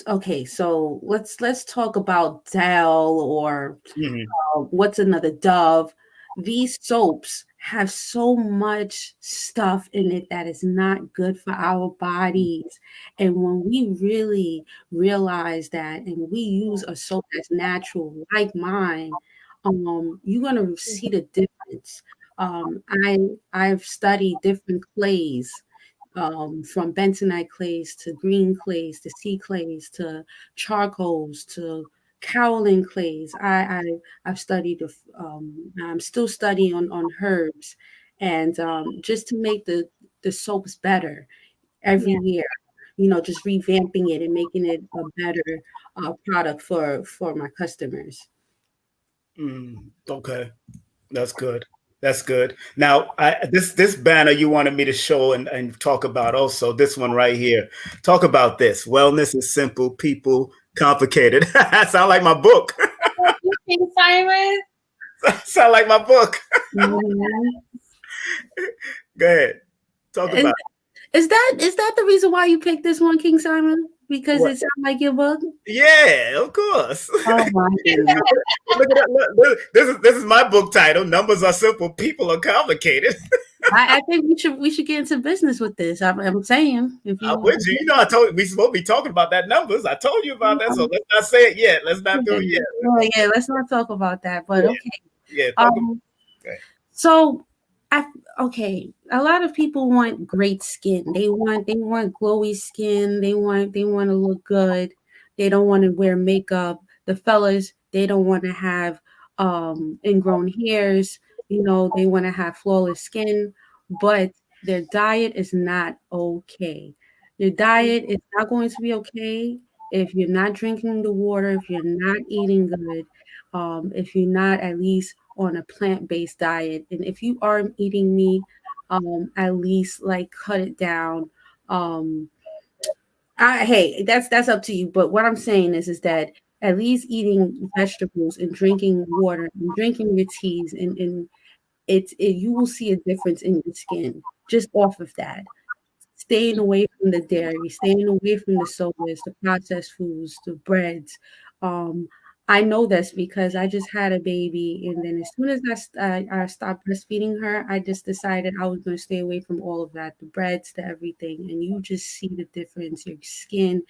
okay, so let's talk about Dell, or Hmm. what's another Dove. These soaps have so much stuff in it that is not good for our bodies. And when we really realize that, and we use a soap that's natural, like mine, you're gonna see the difference. I've studied different clays, from bentonite clays to green clays to sea clays to charcoals to kaolin clays. I've studied I'm still studying on herbs, and just to make the soaps better every Yeah. year. Just revamping it and making it a better product for my customers. Okay. That's good. That's good. Now, this banner you wanted me to show and talk about also, this one right here. Talk about this. Wellness is simple, people complicated. Sound like my book. King Simon. Sound like my book. Mhm. Go ahead. Talk Is, about is that the reason why you picked this one, King Simon? Because what. it sounds like your book? Yeah, of course. Oh my goodness. Look at that. Look, this is my book title. Numbers are simple, people are complicated. I think we should get into business with this. I'm saying, if I'm you, with you. I told you we supposed to be talking about that numbers. I told you about that. So let's not say it yet. Let's not do it yet. oh, yeah, let's not talk about that. But Yeah, okay. yeah. Talk about Um. okay. So I okay. A lot of people want great skin. They want glowy skin. They want to look good. They don't want to wear makeup. The fellas, they don't want to have ingrown hairs. They want to have flawless skin, but their diet is not okay. Your diet is not going to be okay if you're not drinking the water, if you're not eating good, if you're not at least on a plant-based diet, and if you are eating meat, at least like cut it down. Um, hey, that's up to you. But what I'm saying is that at least eating vegetables and drinking water and drinking your teas and you will see a difference in your skin just off of that. Staying away from the dairy, staying away from the sodas, the processed foods, the breads. Um, I know this because I just had a baby, and then as soon as I stopped breastfeeding her, I just decided I was going to stay away from all of that, the breads, the everything, and you just see the difference. Your skin,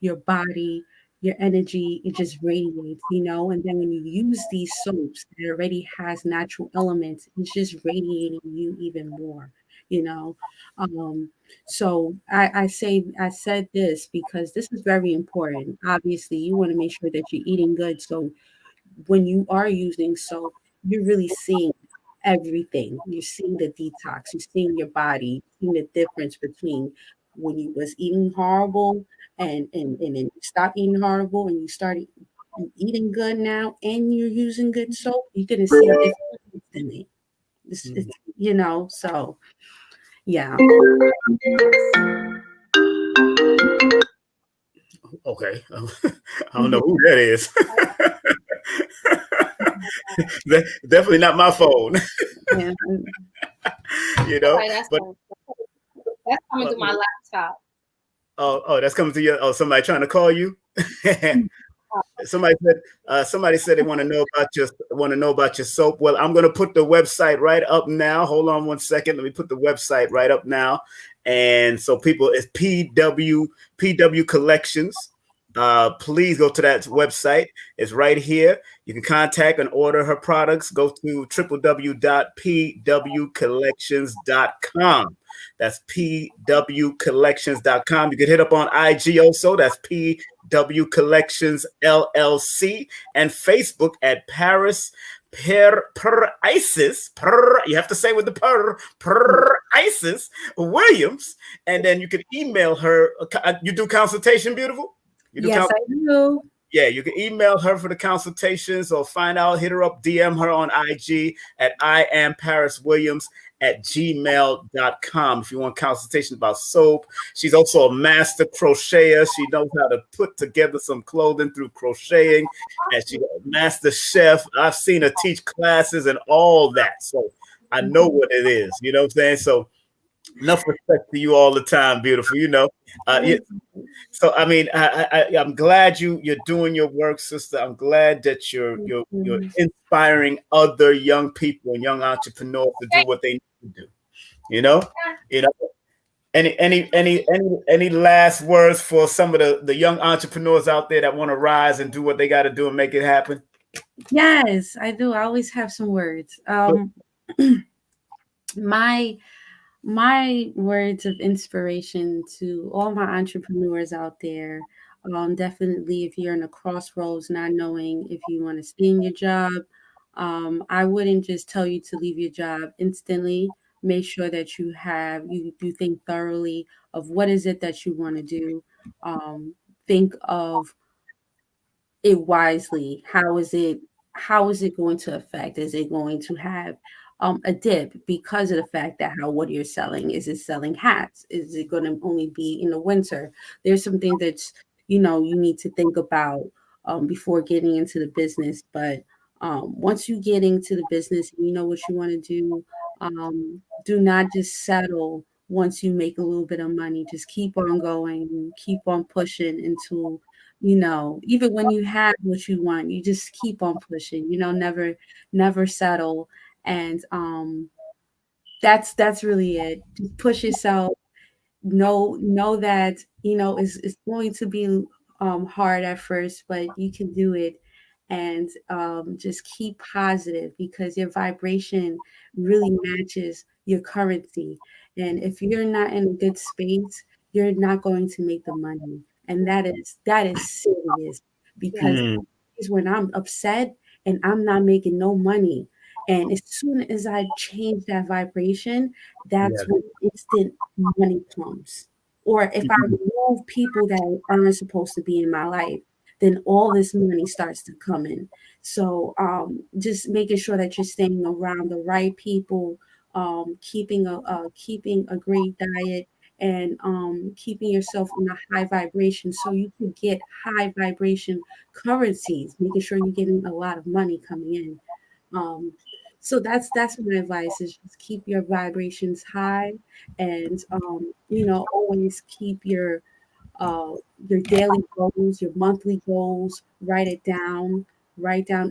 your body, your energy, it just radiates, you know. And then when you use these soaps that already has natural elements, it's just radiating you even more, you know. Um, so I said this because this is very important. Obviously, you want to make sure that you're eating good. So when you are using soap, you're really seeing everything. You're seeing the detox. You're seeing your body, seeing the difference between when you was eating horrible and then you stop eating horrible and you started eating good now and you're using good soap. You're gonna see a difference instantly. It's, you know, so yeah. Okay. I don't know who that is. Definitely not my phone. Yeah. You know, Right, but that's coming through my laptop. oh, that's coming to you. Oh, somebody trying to call you. Somebody said they want to know about your soap. Well, I'm going to put the website right up now. Hold on one second. Let me put the website right up now. And so people, it's PW Collections. Please go to that website. It's right here. You can contact and order her products. Go to www.pwcollections.com. That's pwcollections.com. You can hit up on IG also. That's PW Collections LLC, and Facebook at Paris Isis. You have to say with the Isis Williams, and then you can email her. You do consultation, beautiful. You do Yes, I do. Yeah, you can email her for the consultations or find out, hit her up, DM her on IG at iampariswilliams@gmail.com if you want consultation about soap. She's also a master crocheter. She knows how to put together some clothing through crocheting, and she's a master chef. I've seen her teach classes and all that. So I know what it is. You know what I'm saying? So enough respect to you all the time, beautiful. You know, yeah. So I mean, I'm glad you're doing your work, sister. I'm glad that you're inspiring other young people and young entrepreneurs to do what they need to do. You know, you know. Any last words for some of the young entrepreneurs out there that want to rise and do what they got to do and make it happen? Yes, I do. I always have some words. My words of inspiration to all my entrepreneurs out there. Definitely, if you're in a crossroads, not knowing if you want to stay in your job, I wouldn't just tell you to leave your job instantly. Make sure that you think thoroughly of what is it that you want to do. Think of it wisely. How is it going to affect? Is it going to have a dip because of the fact that what you're selling? Is it selling hats? Is it going to only be in the winter? There's some things that's you need to think about before getting into the business. But once you get into the business and you know what you want to do not just settle once you make a little bit of money. Just keep on going, keep on pushing until even when you have what you want, you just keep on pushing, never settle. And that's really it. Just push yourself. Know that, it's going to be hard at first, but you can do it. And just keep positive because your vibration really matches your currency. And if you're not in a good space, you're not going to make the money. And that is serious because is when I'm upset and I'm not making no money. And as soon as I change that vibration, that's when instant money comes. Or if I remove people that aren't supposed to be in my life, then all this money starts to come in. So just making sure that you're staying around the right people, keeping a great diet, and keeping yourself in a high vibration so you can get high vibration currencies, making sure you're getting a lot of money coming in. So that's my advice, is just keep your vibrations high, and always keep your daily goals, your monthly goals, write down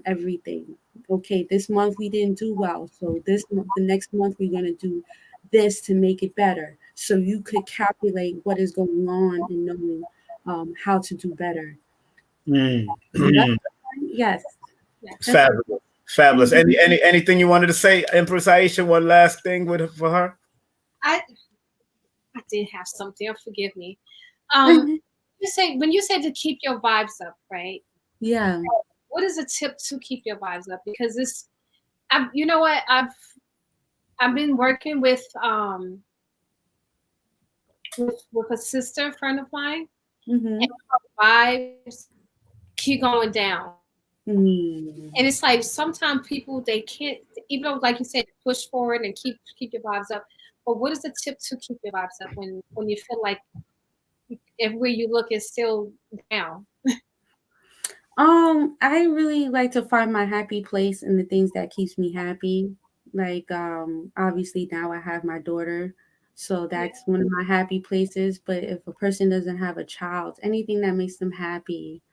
everything. Okay, this month we didn't do well, so the next month we're going to do this to make it better. So you could calculate what is going on and knowing how to do better. Mm. Yes. Fabulous. Fabulous. Anything you wanted to say, Empress Aisha? One last thing for her? I did have something. Forgive me. When you said to keep your vibes up, right? Yeah. What is a tip to keep your vibes up? Because you know what, I've been working with a sister friend of mine, and her vibes keep going down. And it's like sometimes people, they can't, even though, like you said, push forward and keep your vibes up. But what is the tip to keep your vibes up when you feel like everywhere you look is still down? I really like to find my happy place in the things that keeps me happy. Like, obviously now I have my daughter, so that's one of my happy places. But if a person doesn't have a child, anything that makes them happy,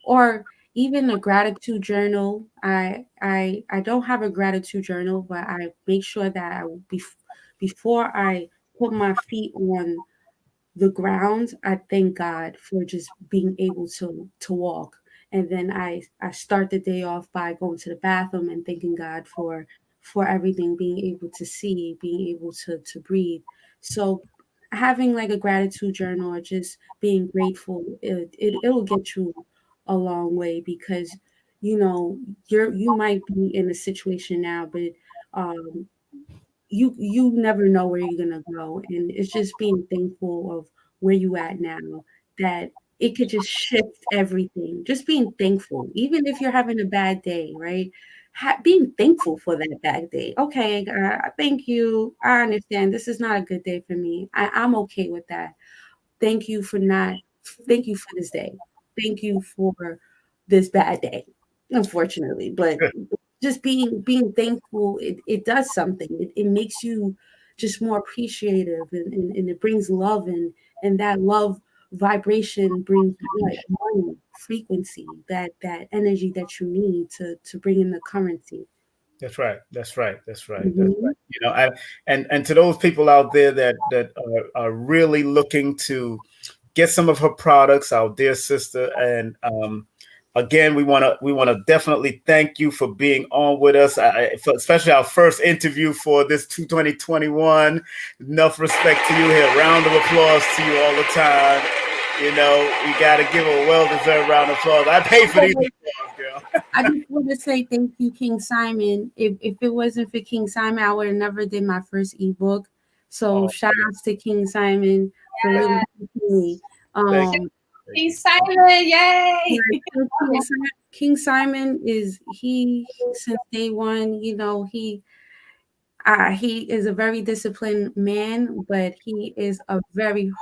or even a gratitude journal. I don't have a gratitude journal, but I make sure that before I put my feet on the ground, I thank God for just being able to walk. And then I start the day off by going to the bathroom and thanking God for everything, being able to see, being able to breathe. So having like a gratitude journal or just being grateful, it'll get you a long way, because you might be in a situation now, but um you never know where you're gonna go, and it's just being thankful of where you at now, that it could just shift everything. Just being thankful, even if you're having a bad day, right? Being thankful for that bad day. Okay, thank you. I understand this is not a good day for me. I'm okay with that. Thank you for not. Thank you for this day. Thank you for this bad day. Unfortunately, but just being thankful, it does something. It makes you just more appreciative, and it brings love, and that love vibration brings like money, frequency, that energy that you need to bring in the currency. That's right. That's right. That's right. That's Mm-hmm. right. And to those people out there that are really looking to get some of her products, our dear sister, and again, we want to definitely thank you for being on with us, especially our first interview for this 2021. Enough respect to you here. Round of applause to you all the time. You got to give a well-deserved round of applause. I pay for these applause, girl. I just want to say thank you, King Simon. If it wasn't for King Simon, I would have never did my first ebook. So shout outs to King Simon for really teaching me. King Simon, yay! King Simon since day one, he is a very disciplined man, but he is a very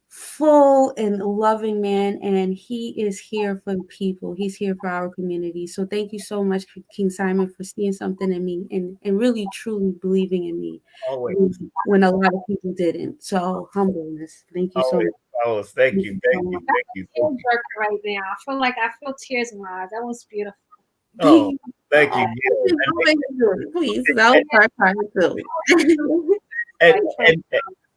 full and loving man, and he is here for people. He's here for our community. So thank you so much, King Simon, for seeing something in me and really truly believing in me. Always. When a lot of people didn't. So humbleness. Thank you so much. Always. Thank you. Right now, I feel tears in my eyes. That was beautiful. Oh, thank you. Please, that was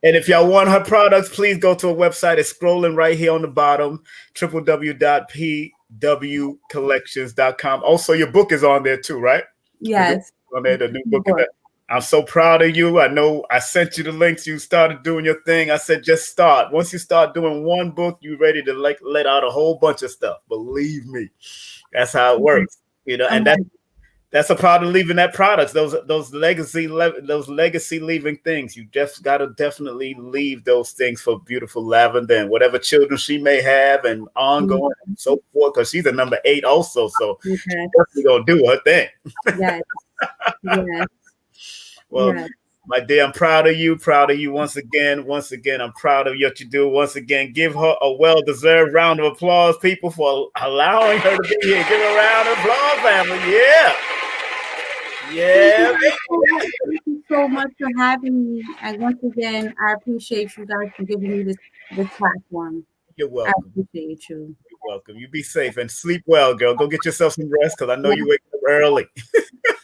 And if y'all want her products, please go to a website. It's scrolling right here on the bottom, www.pwcollections.com. Also, your book is on there too, right? Yes. On there, the new book. I'm so proud of you. I know I sent you the links. You started doing your thing. I said, just start. Once you start doing one book, you're ready to let out a whole bunch of stuff. Believe me, that's how it works. And that's a part of leaving that products, those legacy leaving things. You just got to definitely leave those things for beautiful Lavender and whatever children she may have and ongoing and so forth, because she's a number 8 also. So she's definitely going to do her thing. Yes. Yes. Well, yes. My dear, I'm proud of you. Proud of you once again. Once again, I'm proud of what you do. Once again, give her a well-deserved round of applause, people, for allowing her to be here. Give her a round of applause, family. Yeah. Yeah. Thank you so much for having me. And once again, I appreciate you guys for giving me this platform. You're I welcome. appreciate you. You're welcome. You be safe and sleep well, girl. Go get yourself some rest because I know you wake up early.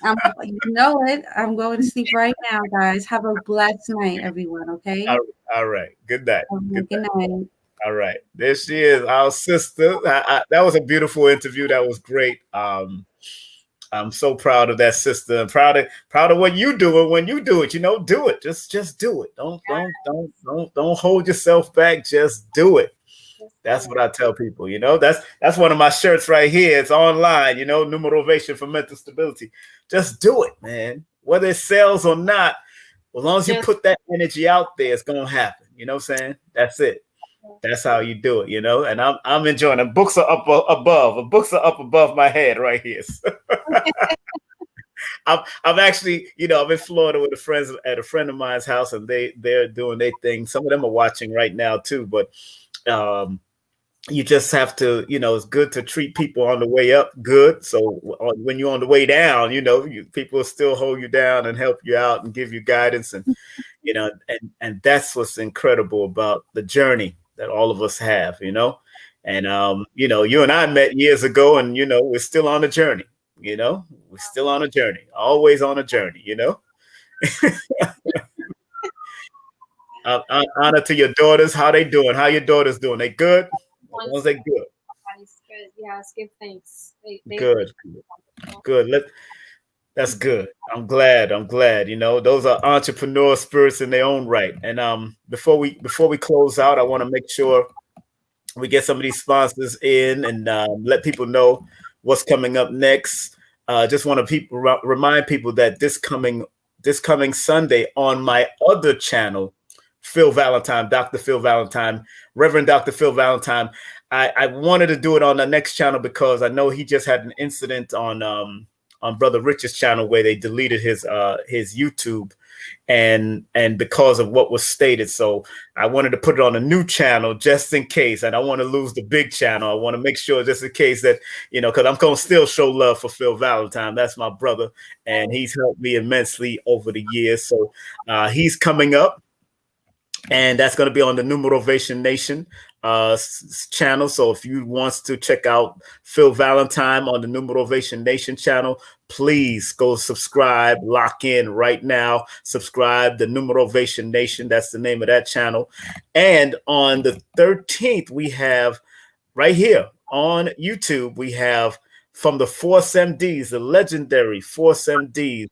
You know it. I'm going to sleep right now, guys. Have a blessed night, everyone. Okay. All right. Good night. Good night. All right. There she is, our sister. That was a beautiful interview. That was great. I'm so proud of that sister and proud of what you do. And when you do it, you know, do it. Just do it. Don't hold yourself back. Just do it. That's what I tell people. You know, that's one of my shirts right here. It's online. You know, Numerovation for mental stability. Just do it, man. Whether it sells or not, as long as you put that energy out there, it's gonna happen. You know what I'm saying? That's it. That's how you do it, you know. And I'm enjoying them. Books are up above. The books are up above my head right here. So I'm actually, you know, I'm in Florida with a friend of mine's house, and they're doing their thing. Some of them are watching right now too, but you just have to, you know, it's good to treat people on the way up good. So when you're on the way down, you know, people will still hold you down and help you out and give you guidance, and you know, and that's what's incredible about the journey that all of us have, you know. And you know, you and I met years ago, and you know, we're still on a journey. You know, we're still on a journey, always on a journey. You know. Honor to your daughters. How they doing? How your daughters doing? They good? As long as they good. Good. Yes, give thanks. Good. That's good. I'm glad. You know, those are entrepreneur spirits in their own right. And before we close out, I want to make sure we get some of these sponsors in and let people know what's coming up next. Just want to remind people that this coming Sunday on my other channel, Phil Valentine, Dr. Phil Valentine, Reverend Dr. Phil Valentine. I wanted to do it on the next channel because I know he just had an incident on Brother Rich's channel where they deleted his YouTube and because of what was stated. So I wanted to put it on a new channel just in case. And I want to lose the big channel. I want to make sure just in case that, you know, because I'm going to still show love for Phil Valentine. That's my brother. And he's helped me immensely over the years. So he's coming up. And that's going to be on the Numerovation Nation channel. So if you want to check out Phil Valentine on the Numerovation Nation channel, please go subscribe, lock in right now. Subscribe the Numerovation Nation. That's the name of that channel. And on the 13th, we have right here on YouTube, we have from the Force MDs, the legendary Force MDs,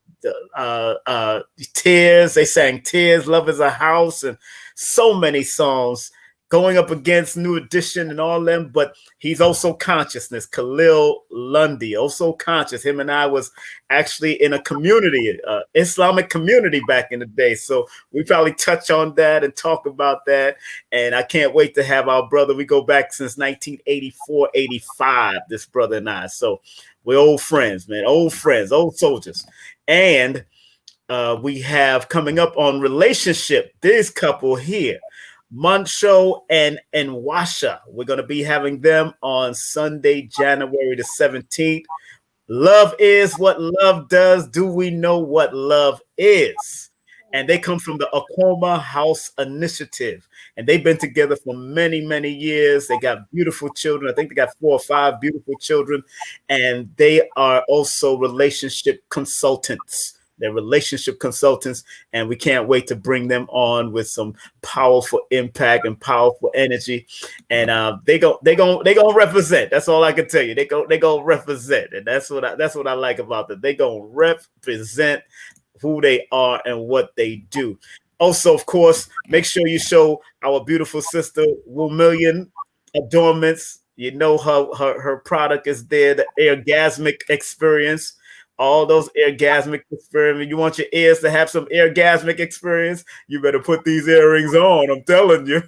Tears. They sang Tears, Love is a House, and so many songs going up against New Edition and all them. But he's also Consciousness, Khalil Lundy, also Conscious. Him and I was actually in a community, Islamic community back in the day. So we probably touch on that and talk about that. And I can't wait to have our brother. We go back since 1984, 85, this brother and I. So we're old friends, man, old friends, old soldiers. And we have coming up on relationship, this couple here, Muncho and Washa. We're going to be having them on Sunday, January the 17th. Love is what love does. Do we know what love is? And they come from the Akoma House Initiative. And they've been together for many, many years. They got beautiful children. I think they got 4 or 5 beautiful children. And they are also relationship consultants. They're relationship consultants, and we can't wait to bring them on with some powerful impact and powerful energy. And they gonna represent. That's all I can tell you. They gonna represent, and that's what I like about them. They gonna represent who they are and what they do. Also, of course, make sure you show our beautiful sister Wilmillion Adornments. You know her product is there, the Orgasmic Experience. All those orgasmic experience. You want your ears to have some orgasmic experience? You better put these earrings on. I'm telling you.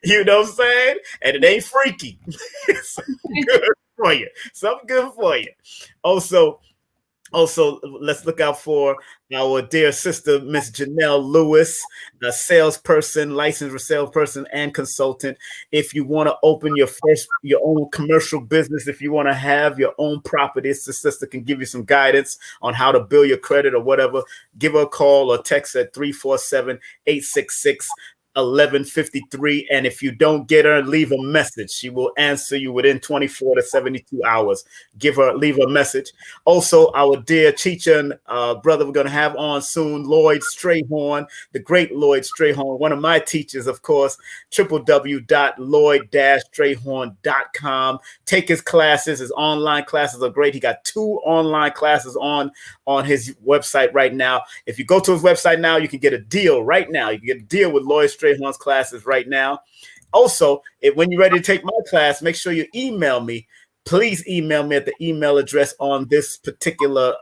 You know what I'm saying? And it ain't freaky. Something good for you. Something good for you. Also, Also, let's look out for our dear sister, Miss Janelle Lewis, a salesperson, licensed salesperson and consultant. If you want to open your own commercial business, if you want to have your own properties, the sister can give you some guidance on how to build your credit or whatever. Give her a call or text at 347-866 1153. And if you don't get her, leave a message. She will answer you within 24 to 72 hours. Leave her a message. Also, our dear teacher and brother we're going to have on soon, Lloyd Strayhorn, the great Lloyd Strayhorn, one of my teachers, of course, www.lloyd-strayhorn.com. Take his classes. His online classes are great. He got 2 online classes on his website right now. If you go to his website now, you can get a deal right now. You can get a deal with Lloyd Strayhorn's classes right now. Also, when you're ready to take my class, make sure you email me. Please email me at the email address on this particular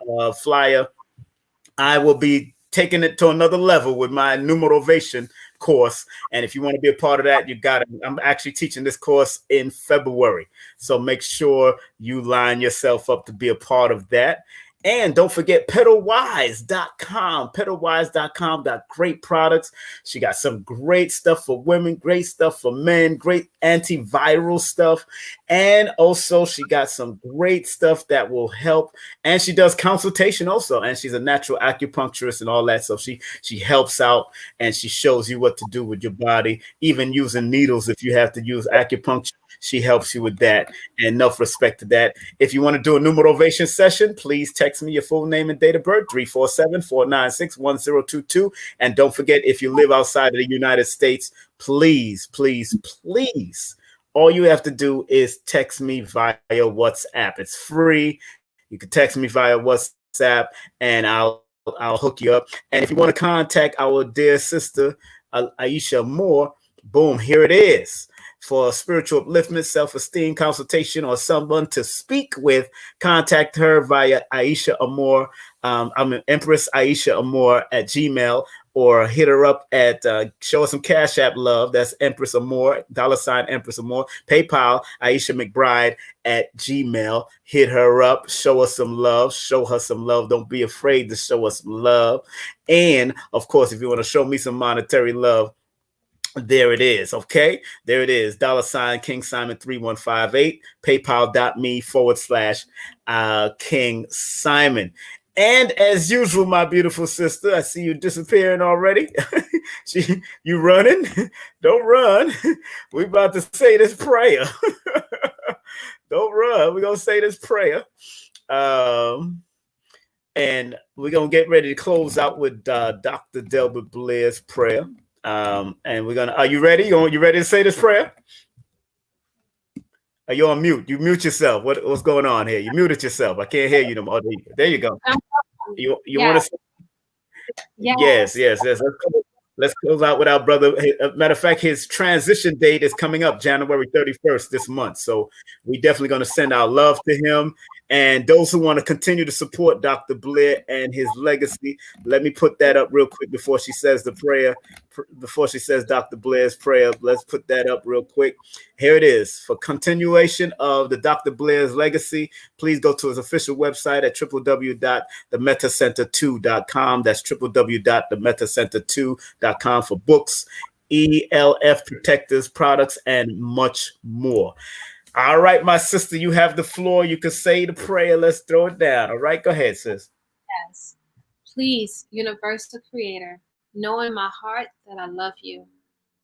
flyer. I will be taking it to another level with my Numerovation course. And if you want to be a part of that, you got it. I'm actually teaching this course in February. So make sure you line yourself up to be a part of that. And don't forget pedalwise.com. Pedalwise.com got great products. She got some great stuff for women, great stuff for men, great antiviral stuff. And also she got some great stuff that will help. And she does consultation also. And she's a natural acupuncturist and all that. So she helps out and she shows you what to do with your body, even using needles if you have to use acupuncture. She helps you with that. And enough respect to that. If you want to do a Numerovation session, please text me your full name and date of birth, 347-496-1022. And don't forget, if you live outside of the United States, please, please, please, all you have to do is text me via WhatsApp. It's free. You can text me via WhatsApp and I'll hook you up. And if you want to contact our dear sister, Aisha Moore, boom, here it is. For spiritual upliftment, self-esteem, consultation, or someone to speak with, contact her via Aisha Amore. I'm an Empress Aisha Amore at Gmail, or hit her up at show us some Cash App love. That's Empress Amore, $ Empress Amore. PayPal, Aisha McBride at Gmail. Hit her up, show us some love, show her some love. Don't be afraid to show us some love. And of course, if you want to show me some monetary love, there it is. Okay. There it is. $ King Simon 3158, paypal.me/King Simon. And as usual, my beautiful sister, I see you disappearing already. You running? Don't run. We're about to say this prayer. Don't run. We're going to say this prayer. And we're going to get ready to close out with Dr. Delbert Blair's prayer. And we're gonna. Are you ready? You ready to say this prayer? Are you on mute? You mute yourself. What's going on here? You muted yourself. I can't hear you no more. There you go. You want to? Yes. Let's close out with our brother. Matter of fact, his transition date is coming up January 31st this month. So we definitely going to send our love to him. And those who want to continue to support Dr. Blair and his legacy, let me put that up real quick before she says the prayer, before she says Dr. Blair's prayer. Let's put that up real quick. Here it is. For continuation of the Dr. Blair's legacy, please go to his official website at www.themetaCenter2.com. That's www.themetaCenter2.com for books, ELF protectors, products, and much more. All right, my sister, you have the floor. You can say the prayer. Let's throw it down. All right, go ahead, sis. Yes. Please, Universal Creator, know in my heart that I love you.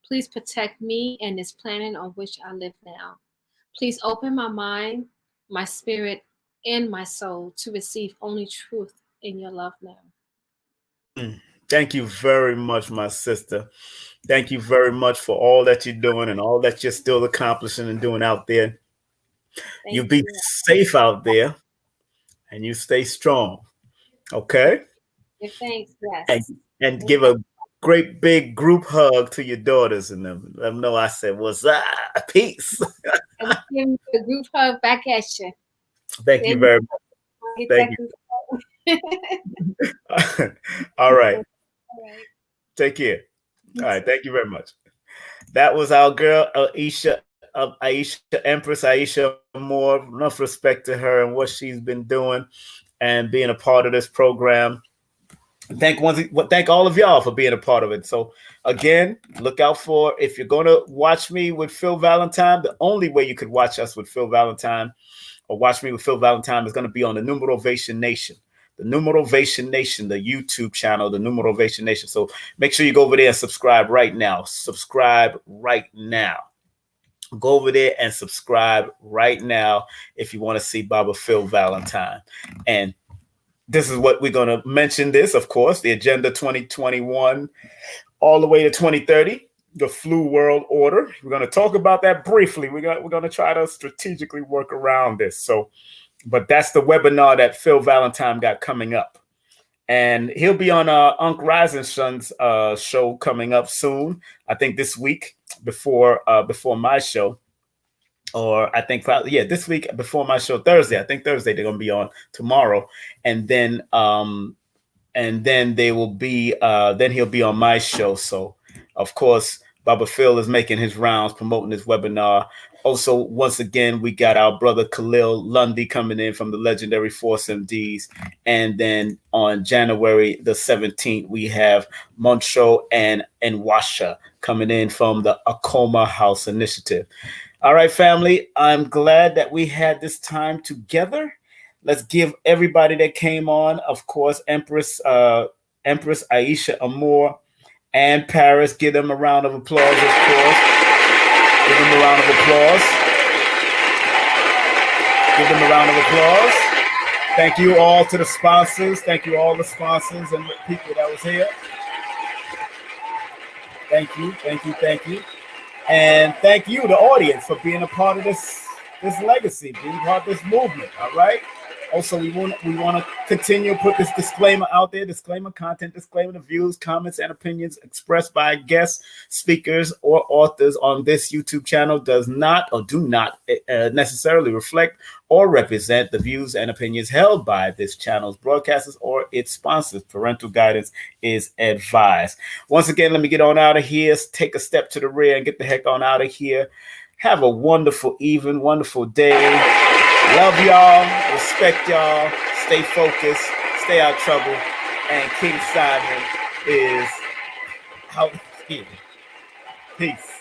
Please protect me and this planet on which I live now. Please open my mind, my spirit, and my soul to receive only truth in your love now. Thank you very much, my sister. Thank you very much for all that you're doing and all that you're still accomplishing and doing out there. You be safe out there and you stay strong. Okay? Thanks, yes. And give a great big group hug to your daughters and them. Let them know I said, what's up? Peace. And give me a group hug back at you. Thank you very much. Thank you. All right. Take care. All right. Thank you very much. That was our girl, Aisha Empress Aisha Moore. Enough respect to her and what she's been doing. and being a part of this program. Thank all of y'all for being a part of it. So again, look out for, if you're going to watch me with Phil Valentine, the only way you could watch us with Phil Valentine or watch me with Phil Valentine is going to be on the Numerovation Nation. The Numerovation Nation, the YouTube channel, the Numerovation Nation. So make sure you go over there and subscribe right now. Subscribe right now. Go over there and subscribe right now if you want to see Baba Phil Valentine. And this is what we're going to mention this, of course, the Agenda 2021 all the way to 2030, the flu world order. We're going to talk about that briefly. We're going to try to strategically work around this. So, but that's the webinar that Phil Valentine got coming up. And he'll be on Unc Rising's show coming up soon. I think this week before my show. Or I think probably, yeah, this week before my show, Thursday. I think Thursday they're gonna be on tomorrow, and then they will be then he'll be on my show. So of course, Baba Phil is making his rounds, promoting his webinar. Also, once again, we got our brother Khalil Lundy coming in from the legendary Force MDs, and then on January the 17th, we have Moncho and Washa coming in from the Akoma House Initiative. All right, family, I'm glad that we had this time together. Let's give everybody that came on, of course, Empress Aisha Amour and Paris, give them a round of applause, of course. Give them a round of applause. Give them a round of applause. Thank you all to the sponsors. Thank you all the sponsors and the people that was here. Thank you, thank you, thank you. And thank you, the audience, for being a part of this legacy, being part of this movement. All right. Also, we want to continue to put this disclaimer out there. Disclaimer, content disclaimer. The views, comments, and opinions expressed by guests, speakers, or authors on this YouTube channel does not or do not necessarily reflect or represent the views and opinions held by this channel's broadcasters or its sponsors. Parental guidance is advised. Once again, let me get on out of here. Take a step to the rear and get the heck on out of here. Have a wonderful evening, wonderful day. Love y'all, respect y'all, stay focused, stay out of trouble, and King Simon is out here. Peace.